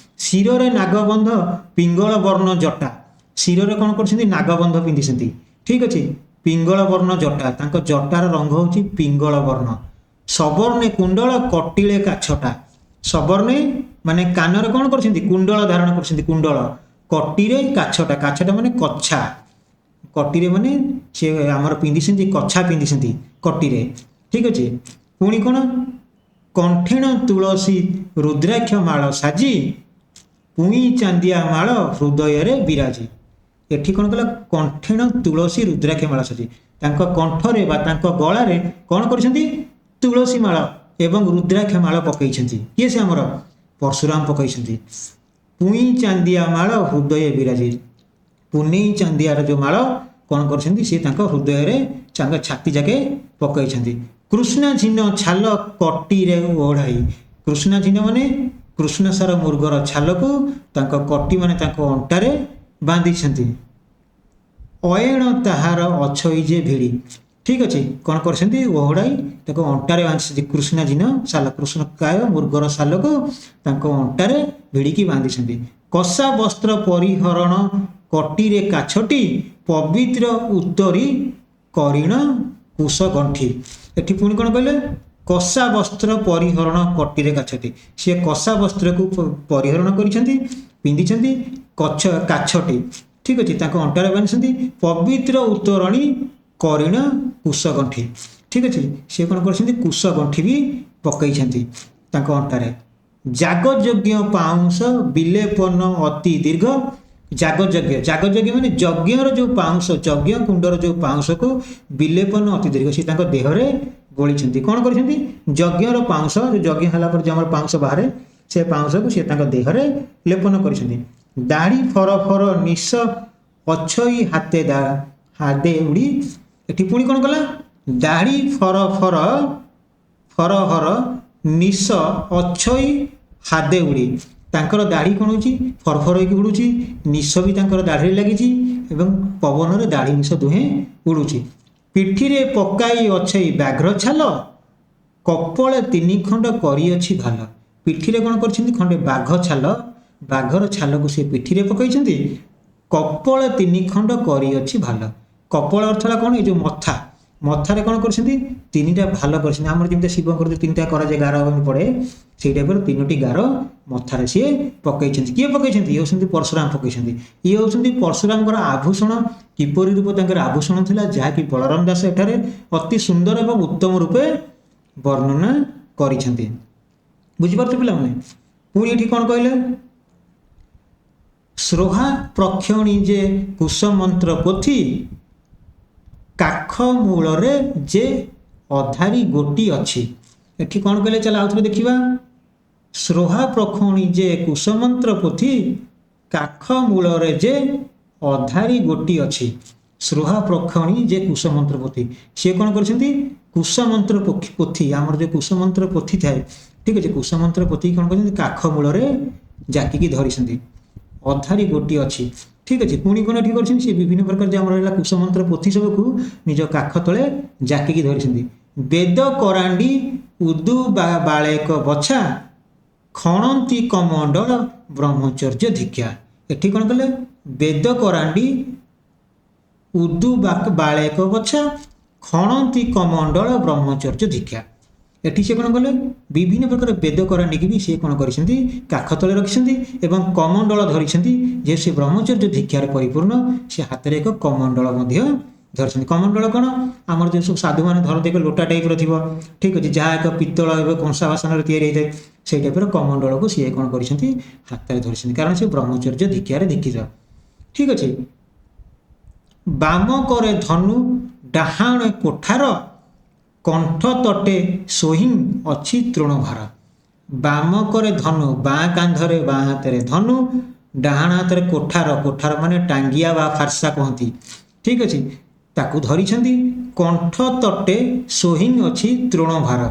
ଶିରରେ ନାଗବନ୍ଧ ପିଙ୍ଗଳ ବର୍ଣ୍ଣ ଜଟା, ଶିରରେ କ'ଣ କରିଛନ୍ତି, ନାଗବନ୍ଧ ପିନ୍ଧିଛନ୍ତି। ଠିକ୍ ଅଛି, ପିଙ୍ଗଳ ବର୍ଣ୍ଣ ଜଟା, ତାଙ୍କ ଜଟାର ରଙ୍ଗ ହେଉଛି ପିଙ୍ଗଳ ବର୍ଣ୍ଣ। ସବର୍ଣ୍ଣେ କୁଣ୍ଡଳ କଟିଳେ କାଛଟା, ସବର୍ଣ୍ଣେ ମାନେ କାନରେ କ'ଣ କରିଛନ୍ତି, କୁଣ୍ଡଳ ଧାରଣ କରିଛନ୍ତି, କୁଣ୍ଡଳ। କଟିରେ କାଛଟା, କାଛଟା ମାନେ କଛା, କଟିରେ ମାନେ ସେ ଆମର ପିନ୍ଧିଛନ୍ତି, କଛା ପିନ୍ଧିଛନ୍ତି କଟିରେ। ଠିକ୍ ଅଛି, ପୁଣି କ'ଣ, କଣ୍ଠେଣ ତୁଳସୀ ରୁଦ୍ରାକ୍ଷ ମାଳ ସାଜି, ପୁଇଁ ଚାନ୍ଦିଆ ମାଳ ହୃଦୟରେ ବିରାଜି। ଏଠି କ'ଣ କଲା, କଣ୍ଠେଣ ତୁଳସୀ ରୁଦ୍ରାକ୍ଷ ମାଳ ସାଜି, ତାଙ୍କ କଣ୍ଠରେ ବା ତାଙ୍କ ଗଳାରେ କ'ଣ କରିଛନ୍ତି, ତୁଳସୀ ମାଳ ଏବଂ ରୁଦ୍ରାକ୍ଷ ମାଳ ପକାଇଛନ୍ତି। କିଏ ସେ? ଆମର ପରଶୁରାମ ପକାଇଛନ୍ତି। ପୁଇଁ ଚାନ୍ଦିଆ ମାଳ ହୃଦୟ ବିରାଜି, ପୁନେଇ ଚାନ୍ଦିଆର ଯେଉଁ ମାଳ କ'ଣ କରିଛନ୍ତି, ସେ ତାଙ୍କ ହୃଦୟରେ, ତାଙ୍କ ଛାତି ଯାକେ ପକାଇଛନ୍ତି। କୃଷ୍ଣା ଝିନ ଛାଲ କଟିରେ ଓଢ଼ାଇ, କୃଷ୍ଣା ଝିନ ମାନେ କୃଷ୍ଣସାର ମୃଗର ଛାଲକୁ ତାଙ୍କ କଟି ମାନେ ତାଙ୍କ ଅଣ୍ଟାରେ ବାନ୍ଧିଛନ୍ତି। ଅୟଣ ତାହାର ଅଛଇ ଯେ ଭିଡ଼ି, ଠିକ୍ ଅଛି, କ'ଣ କରିଛନ୍ତି, ଓହଡ଼ାଇ ତାକୁ ଅଣ୍ଟାରେ ବାନ୍ଧିଛନ୍ତି। କୃଷ୍ଣା ଝିନ ଶାଲ, କୃଷ୍ଣକାୟ ମୃଗର ଶାଲକୁ ତାଙ୍କ ଅଣ୍ଟାରେ ଭିଡ଼ିକି ବାନ୍ଧିଛନ୍ତି। କଷା ବସ୍ତ୍ର ପରିହରଣ କଟିରେ କାଛଟି, ପବିତ୍ର ଉତ୍ତରୀ କରିଣ କୁଶ ଗଣ୍ଠି। ଏଠି ପୁଣି କ'ଣ କହିଲେ, କଷା ବସ୍ତ୍ର ପରିହରଣ କଟିରେ କାଛଟି, ସିଏ କଷା ବସ୍ତ୍ରକୁ ପରିହରଣ କରିଛନ୍ତି, ପିନ୍ଧିଛନ୍ତି, କାଛଟି, ଠିକ୍ ଅଛି, ତାଙ୍କ ଅଣ୍ଟାରେ ବାନ୍ଧିଛନ୍ତି। ପବିତ୍ର ଉତ୍ତରଣୀ କରିଣ କୁଶ ଗଣ୍ଠି, ଠିକ୍ ଅଛି, ସିଏ କ'ଣ କରିଛନ୍ତି, କୁଶ ଗଣ୍ଠି ବି ପକାଇଛନ୍ତି ତାଙ୍କ ଅଣ୍ଟାରେ। ଯାଗଯଜ୍ଞ ପାଉଁଶ ବିଲେପନ ଅତି ଦୀର୍ଘ, ଯାଗଯଜ୍ଞ ମାନେ ଯଜ୍ଞର ଯେଉଁ ପାଉଁଶ, ଯଜ୍ଞ କୁଣ୍ଡର ଯେଉଁ ପାଉଁଶକୁ ବିଲେପନ ଅତି ଦୀର୍ଘ, ସେ ତାଙ୍କ ଦେହରେ ବୋଳିଛନ୍ତି। କ'ଣ କରିଛନ୍ତି, ଯଜ୍ଞର ପାଉଁଶ, ଯଜ୍ଞ ହେଲା ପରେ ଯେଉଁ ଆମର ପାଉଁଶ ବାହାରେ, ସେ ପାଉଁଶକୁ ସେ ତାଙ୍କ ଦେହରେ ଲେପନ କରିଛନ୍ତି। ଦାଢ଼ି ଫର ଫର ନିଶ ଅଛଇ ହାତେ ଉଡ଼ି, ଏଠି ପୁଣି କ'ଣ କଲା, ଦାଢ଼ି ଫରହର ନିଶ ଅଛଇ ହାଦେ ଉଡ଼ି, ତାଙ୍କର ଦାଢ଼ି କ'ଣ ହେଉଛି, ଫରଫର ହେଇକି ଉଡ଼ୁଛି, ନିଶ ବି ତାଙ୍କର ଦାଢ଼ିରେ ଲାଗିଛି ଏବଂ ପବନରେ ଦାଢ଼ି ନିଶ ଦୁହେଁ ଉଡ଼ୁଛି। ପିଠିରେ ପକାଇ ଅଛଇ ବ୍ୟାଘ୍ର ଛାଲ, କପଳେ ତିନି ଖଣ୍ଡ କରିଅଛି ଭାଲ। ପିଠିରେ କ'ଣ କରିଛନ୍ତି, ଖଣ୍ଡେ ବାଘ ଛାଲ, ବାଘର ଛାଲକୁ ସେ ପିଠିରେ ପକାଇଛନ୍ତି। କପଳେ ତିନି ଖଣ୍ଡ କରିଅଛି ଭାଲ, କପଳ ଅର୍ଥ ହେଲା କ'ଣ, ଏ ଯେଉଁ ମଥା, ମଥାରେ କ'ଣ କରିଛନ୍ତି, ତିନିଟା ଭାଲ କରିଛନ୍ତି। ଆମର ଯେମିତି ଶିବଙ୍କର ଯେଉଁ ତିନିଟା କରାଯାଏ ଗାର ପଡ଼େ, ସେଇ ଟାଇପ୍ର ତିନୋଟି ଗାର ମଥାରେ ସିଏ ପକାଇଛନ୍ତି। କିଏ ପକାଇଛନ୍ତି? ଇଏ ହେଉଛନ୍ତି ପରଶୁରାମ ପକାଇଛନ୍ତି। ଇଏ ହେଉଛନ୍ତି ପରଶୁରାମଙ୍କର ଆଭୂଷଣ। କିପରି ରୂପ ତାଙ୍କର ଆଭୂଷଣ ଥିଲା, ଯାହାକି ବଳରାମ ଦାସ ଏଠାରେ ଅତି ସୁନ୍ଦର ଏବଂ ଉତ୍ତମ ରୂପେ ବର୍ଣ୍ଣନା କରିଛନ୍ତି। ବୁଝିପାରୁଛ ପିଲାମାନେ? ପୁଣି ଏଠି କ'ଣ କହିଲେ, ଶ୍ରୋହା ପ୍ରକ୍ଷଣୀ ଯେ କୁଶମନ୍ତ୍ର ପୋଥି କାଖ ମୂଳରେ ଯେ ଅଧାରି ଗୋଟି ଅଛି। ଏଠି କ'ଣ କହିଲେ ଚାଲ ଆଉଥରେ ଦେଖିବା। ଶ୍ରୋହା ପ୍ରକ୍ଷଣୀ ଯେ କୁଶମନ୍ତ୍ର ପୋଥି କାଖ ମୂଳରେ ଯେ ଅଧାରି ଗୋଟି ଅଛି। ଶ୍ରୋହା ପ୍ରକ୍ଷଣୀ ଯେ କୁଶମନ୍ତ୍ର ପୋଥି, ସିଏ କ'ଣ କରିଛନ୍ତି? କୁଶମନ୍ତ୍ର ପୋଥି, ଆମର ଯେ କୁଶମନ୍ତ୍ର ପୋଥି ଥାଏ, ଠିକ୍ ଅଛି, କୁଶମନ୍ତ୍ର ପୋଥି କ'ଣ କରିଛନ୍ତି? କାଖ ମୂଳରେ ଜାକିକି ଧରିଛନ୍ତି। ଅଧାରି ଗୋଟି ଅଛି, ଠିକ୍ ଅଛି। ପୁଣି କ'ଣ ଏଠି କରିଛନ୍ତି? ସେ ବିଭିନ୍ନ ପ୍ରକାର ଯେ ଆମର ରହିଲା କୁଶମନ୍ତ୍ର ପୋଥି ସବୁକୁ ନିଜ କାଖ ତଳେ ଜାକିକି ଧରିଛନ୍ତି। ବେଦ କରାଣ୍ଡି ଉଦୁ ବାଳେକ ବଛା ଖଣନ୍ତି କମଣ୍ଡଳ ବ୍ରହ୍ମଚର୍ଯ୍ୟ ଧିକ୍ଷା। ଏଠି କ'ଣ କଲେ? ବେଦ କରାଣ୍ଡି ଉଦୁ ବାଳେକ ବଛା ଖଣନ୍ତି କମଣ୍ଡଳ ବ୍ରହ୍ମଚର୍ଯ୍ୟ ଧିକ୍ଷା। ଏଠି ସେ କ'ଣ କଲେ? ବିଭିନ୍ନ ପ୍ରକାର ବେଦ କରାଣ୍ଡିକି ବି ସେ କ'ଣ କରିଛନ୍ତି? କାଖ ତଳେ ରଖିଛନ୍ତି ଏବଂ କମଣ୍ଡଳ ଧରିଛନ୍ତି। ଯେ ସେ ବ୍ରହ୍ମଚର୍ଯ୍ୟ ଧିକ୍ଷାରେ ପରିପୂର୍ଣ୍ଣ, ସେ ହାତରେ ଏକ କମଣ୍ଡଳ ମଧ୍ୟ ଧରିଛନ୍ତି। କମଣ୍ଡଳ କ'ଣ? ଆମର ଯେଉଁ ସବୁ ସାଧୁମାନେ ଧରନ୍ତି ଏକ ଲୋଟା ଟାଇପ୍ର ଥିବ, ଠିକ୍ ଅଛି, ଯାହା ଏକ ପିତ୍ତଳ ଏବଂ କଂସା ବାସନରେ ତିଆରି ହୋଇଥାଏ, ସେଇ ଟାଇପ୍ର କମଣ୍ଡଳକୁ ସିଏ କ'ଣ କରିଛନ୍ତି? ହାତରେ ଧରିଛନ୍ତି, କାରଣ ସେ ବ୍ରହ୍ମଚର୍ଯ୍ୟ ଧିକ୍ଷାରେ ଦୀକ୍ଷିତ, ଠିକ୍ ଅଛି। ବାମ କରେ ଧନୁ ଡାହାଣ କୋଠାର କଣ୍ଠ ତଟେ ସୋହିଂ ଅଛି ତୃଣଭାର। ବାମ କରେ ଧନୁ, ବାଁ କାନ୍ଧରେ ବାଁ ହାତରେ ଧନୁ, ଡାହାଣ ହାତରେ କୋଠାର, କୋଠାର ମାନେ ଟାଙ୍ଗିଆ ବା ଫାର୍ସା କହନ୍ତି, ଠିକ୍ ଅଛି, ତାକୁ ଧରିଛନ୍ତି। କଣ୍ଠ ତଟେ ସୋହିଂ ଅଛି ତୃଣଭାର,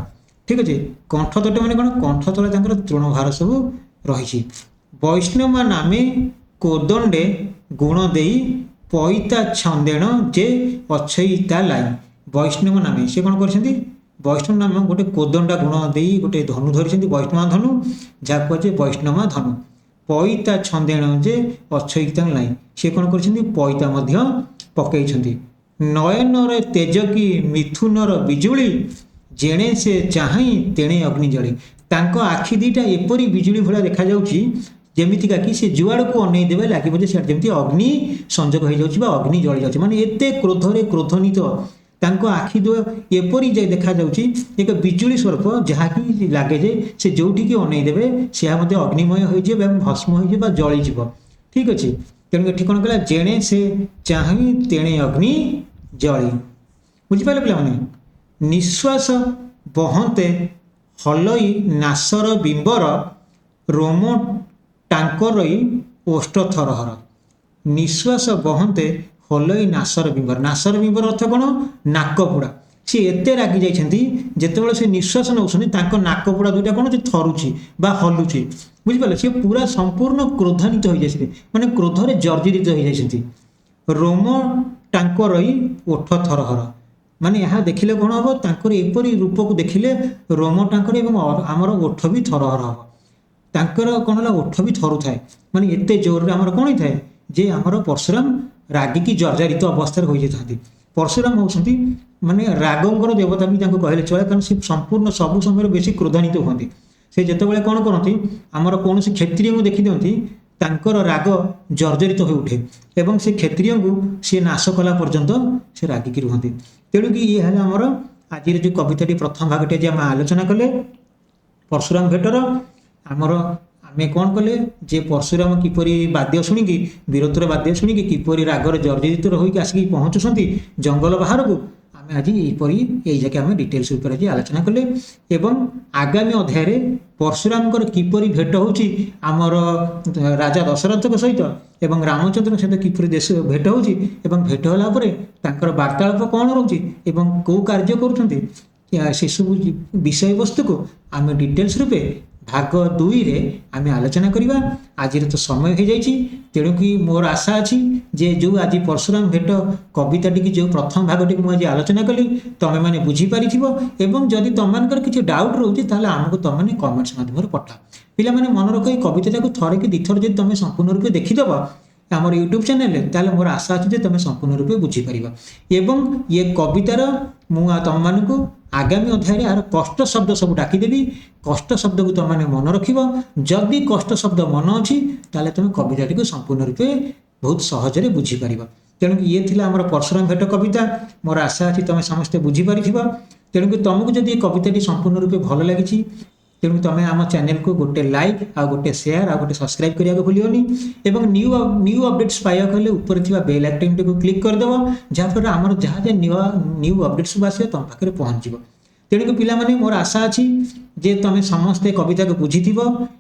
ଠିକ୍ ଅଛି। କଣ୍ଠ ତଟେ ମାନେ କ'ଣ? କଣ୍ଠ ତଳେ ତାଙ୍କର ତୃଣଭାର ସବୁ ରହିଛି। ବୈଷ୍ଣବ ନାମେ କୋଦଣ୍ଡେ ଗୁଣ ଦେଇ ପଇତା ଛନ୍ଦେଣ ଯେ ଅଛଇତା লাই। ବୈଷ୍ଣବ ନାମେ ସେ କ'ଣ କରିଛନ୍ତି? ବୈଷ୍ଣବ ନାମ ଗୋଟେ କୋଦଣ୍ଡା ଗୁଣ ଦେଇ ଗୋଟେ ଧନୁ ଧରିଛନ୍ତି, ବୈଷ୍ଣବ ଧନୁ, ଯାହା କୁହାଯାଏ ବୈଷ୍ଣବ ଧନୁ। ପଇତା ଛନ୍ଦେଣ ଯେ ଅଛଇତା লাই, ସେ କ'ଣ କରିଛନ୍ତି? ପଇତା ମଧ୍ୟ ପକେଇଛନ୍ତି। ନୟନର ତେଜକି ମିଥୁନର ବିଜୁଳି ଯେଣେ ସେ ଚାହିଁ ତେଣେ ଅଗ୍ନି ଜଳି। ତାଙ୍କ ଆଖି ଦୁଇଟା ଏପରି ବିଜୁଳି ଭଳିଆ ଦେଖାଯାଉଛି, ଯେମିତିକା କି ସେ ଯୁଆଡ଼କୁ ଅନେଇ ଦେବେ ଲାଗିବ ଯେ ସେଆଡ଼େ ଯେମିତି ଅଗ୍ନି ସଂଯୋଗ ହୋଇଯାଉଛି ବା ଅଗ୍ନି ଜଳିଯାଉଛି। ମାନେ ଏତେ କ୍ରୋଧରେ କ୍ରୋଧନୀତ ତାଙ୍କ ଆଖି ଏପରି ଦେଖାଯାଉଛି ଏକ ବିଜୁଳି ସ୍ୱରୂପ, ଯାହାକି ଲାଗେ ଯେ ସେ ଯେଉଁଠିକି ଅନେଇ ଦେବେ ସେହା ମଧ୍ୟ ଅଗ୍ନିମୟ ହୋଇଯିବ ଏବଂ ଭସ୍ମ ହୋଇଯିବ ବା ଜଳିଯିବ, ଠିକ୍ ଅଛି। ତେଣୁ ଏଠି କ'ଣ କଲା? ଯେଣେ ସେ ଚାହିଁ ତେଣେ ଅଗ୍ନି ଜଳି। ବୁଝିପାରିଲେ ପିଲାମାନେ? ନିଶ୍ୱାସ ବହନ୍ତେ ହଲଇ ନାସର ବିମ୍ବର ରୋମ ଟାଙ୍କରଇ ଓଷ୍ଠ ଥରହର। ନିଶ୍ୱାସ ବହନ୍ତେ ହଲଇ ନାସର ବିମ୍ବର। ନାସର ବିମ୍ବର ଅର୍ଥ କ'ଣ? ନାକପୋଡ଼ା। ସେ ଏତେ ରାଗି ଯାଇଛନ୍ତି, ଯେତେବେଳେ ସେ ନିଶ୍ୱାସ ନେଉଛନ୍ତି ତାଙ୍କ ନାକପୋଡ଼ା ଦୁଇଟା କ'ଣ ଯେ ଥରୁଛି ବା ହଲୁଛି। ବୁଝିପାରିଲେ? ସେ ପୁରା ସମ୍ପୂର୍ଣ୍ଣ କ୍ରୋଧାନ୍ୱିତ ହୋଇଯାଇଛନ୍ତି, ମାନେ କ୍ରୋଧରେ ଜର୍ଜରିତ ହୋଇଯାଇଛନ୍ତି। ରୋମ ଟାଙ୍କରଇ ଓଠ ଥରହର, ମାନେ ଏହା ଦେଖିଲେ କ'ଣ ହେବ? ତାଙ୍କର ଏପରି ରୂପକୁ ଦେଖିଲେ ରୋମ ଟାଙ୍କର ଏବଂ ଆମର ଓଠ ବି ଥରହର ହେବ। ତାଙ୍କର କ'ଣ ହେଲା? ଓଠ ବି ଥରୁଥାଏ, ମାନେ ଏତେ ଜୋରରେ ଆମର କ'ଣ ହେଇଥାଏ? ଯେ ଆମର ପରଶୁରାମ ରାଗିକି ଜର୍ଜରିତ ଅବସ୍ଥାରେ ହୋଇଯାଇଥାନ୍ତି। ପରଶୁରାମ ହେଉଛନ୍ତି ମାନେ ରାଗଙ୍କର ଦେବତା ବି ତାଙ୍କୁ କହିଲେ ଚଳେ, କାରଣ ସେ ସମ୍ପୂର୍ଣ୍ଣ ସବୁ ସମୟରେ ବେଶୀ କ୍ରୋଧାନ୍ୱିତ ହୁଅନ୍ତି। ସେ ଯେତେବେଳେ କ'ଣ କରନ୍ତି? ଆମର କୌଣସି କ୍ଷତ୍ରିୟଙ୍କୁ ଦେଖିଦିଅନ୍ତି, ତାଙ୍କର ରାଗ ଜର୍ଜରିତ ହୋଇ ଉଠେ ଏବଂ ସେ କ୍ଷତ୍ରିୟଙ୍କୁ ସିଏ ନାଶ କଲା ପର୍ଯ୍ୟନ୍ତ ସେ ରାଗିକି ରୁହନ୍ତି। ତେଣୁକି ଇଏ ହେଲା ଆମର ଆଜିର ଯେଉଁ କବିତାଟି ପ୍ରଥମ ଭାଗଟି ଆଜି ଆମେ ଆଲୋଚନା କଲେ ପରଶୁରାମ ଭେଟର। ଆମର ଆମେ କ'ଣ କଲେ? ଯେ ପରଶୁରାମ କିପରି ବାଦ୍ୟ ଶୁଣିକି, ବୀରତ୍ୱର ବାଦ୍ୟ ଶୁଣିକି କିପରି ରାଗରେ ଜର୍ଜରିତ ହୋଇକି ଆସିକି ପହଞ୍ଚୁଛନ୍ତି ଜଙ୍ଗଲ ବାହାରକୁ, ଆମେ ଆଜି ଏହିପରି ଏଇ ଯାକେ ଆମେ ଡିଟେଲ୍ସ ଉପରେ ଆଜି ଆଲୋଚନା କଲେ। ଏବଂ ଆଗାମୀ ଅଧ୍ୟାୟରେ ପରଶୁରାମଙ୍କର କିପରି ଭେଟ ହେଉଛି ଆମର ରାଜା ଦଶରଥଙ୍କ ସହିତ ଏବଂ ରାମଚନ୍ଦ୍ରଙ୍କ ସହିତ କିପରି ଭେଟ ହେଉଛି ଏବଂ ଭେଟ ହେଲା ପରେ ତାଙ୍କର ବାର୍ତ୍ତାଳାପ କ'ଣ ରହୁଛି ଏବଂ କେଉଁ କାର୍ଯ୍ୟ କରୁଛନ୍ତି, ସେସବୁ ବିଷୟବସ୍ତୁକୁ ଆମେ ଡିଟେଲ୍ସ ରୂପେ ଭାଗ 2ରେ ଆମେ ଆଲୋଚନା କରିବା। ଆଜିର ତ ସମୟ ହୋଇଯାଇଛି, ତେଣୁକି ମୋର ଆଶା ଅଛି ଯେ ଯେଉଁ ଆଜି ପରଶୁରାମ ଭେଟ କବିତାଟିକି ଯେଉଁ ପ୍ରଥମ ଭାଗଟିକୁ ମୁଁ ଆଜି ଆଲୋଚନା କଲି ତମେମାନେ ବୁଝିପାରିଥିବ ଏବଂ ଯଦି ତମମାନଙ୍କର କିଛି ଡାଉଟ୍ ରହୁଛି ତାହେଲେ ଆମକୁ ତମମାନେ କମେଣ୍ଟସ୍ ମାଧ୍ୟମରେ ପଠାଅ। ପିଲାମାନେ ମନେ ରଖ, ଏଇ କବିତାଟାକୁ ଥରେ କି ଦୁଇଥର ଯଦି ତମେ ସମ୍ପୂର୍ଣ୍ଣ ରୂପେ ଦେଖିଦେବ ଆମର ୟୁଟ୍ୟୁବ୍ ଚ୍ୟାନେଲରେ, ତାହେଲେ ମୋର ଆଶା ଅଛି ଯେ ତମେ ସମ୍ପୂର୍ଣ୍ଣ ରୂପେ ବୁଝିପାରିବ। ଏବଂ ଏ କବିତାର ମୁଁ ତମମାନଙ୍କୁ ଆଗାମୀ ଅଧ୍ୟାୟରେ ଏହାର କଷ୍ଟ ଶବ୍ଦ ସବୁ ଡାକିଦେବି। କଷ୍ଟ ଶବ୍ଦକୁ ତମମାନେ ମନେ ରଖିବ। ଯଦି କଷ୍ଟ ଶବ୍ଦ ମନେ ଅଛି ତାହେଲେ ତମେ କବିତାଟିକୁ ସମ୍ପୂର୍ଣ୍ଣ ରୂପେ ବହୁତ ସହଜରେ ବୁଝିପାରିବ। ତେଣୁକି ଇଏ ଥିଲା ଆମର ପରଶୁରାମ ଭେଟ କବିତା। ମୋର ଆଶା ଅଛି ତମେ ସମସ୍ତେ ବୁଝିପାରିଥିବ। ତେଣୁକି ତମକୁ ଯଦି ଏ କବିତାଟି ସମ୍ପୂର୍ଣ୍ଣ ରୂପେ ଭଲ ଲାଗିଛି तेणु तुम आम चैनल को गोटे लाइक आ गोटे शेयर आ गोटे सब्सक्राइब करने को भूलियोनी एवं न्यू अपडेट्स पाइबा हेल्ले ऊपर थिबा बेल आइकन को क्लिक करदेव जहाँफल आमर जहाँ न्यू अपडेट्स सब आस तुम पाखे पहुँच तेणुक पिलामाने मोर आशा अच्छी जे तुम समस्ते कविता को बुझी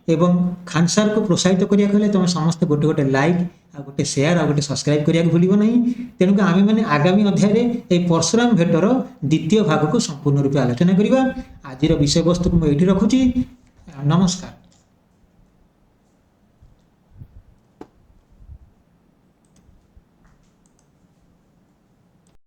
एवं खान सार को प्रोत्साहित करिया हेल्ले तुम समस्ते गोटे गोटे लाइक आ गोटे शेयर आ गोटे सब्सक्राइब करने को भूलिब नहीं। तेणुक आम मैंने आगामी अध्याय परशुराम भेटर द्वितीय भाग को संपूर्ण रूप आलोचना करवा। आज विषय वस्तु को मुझे रखुची। नमस्कार।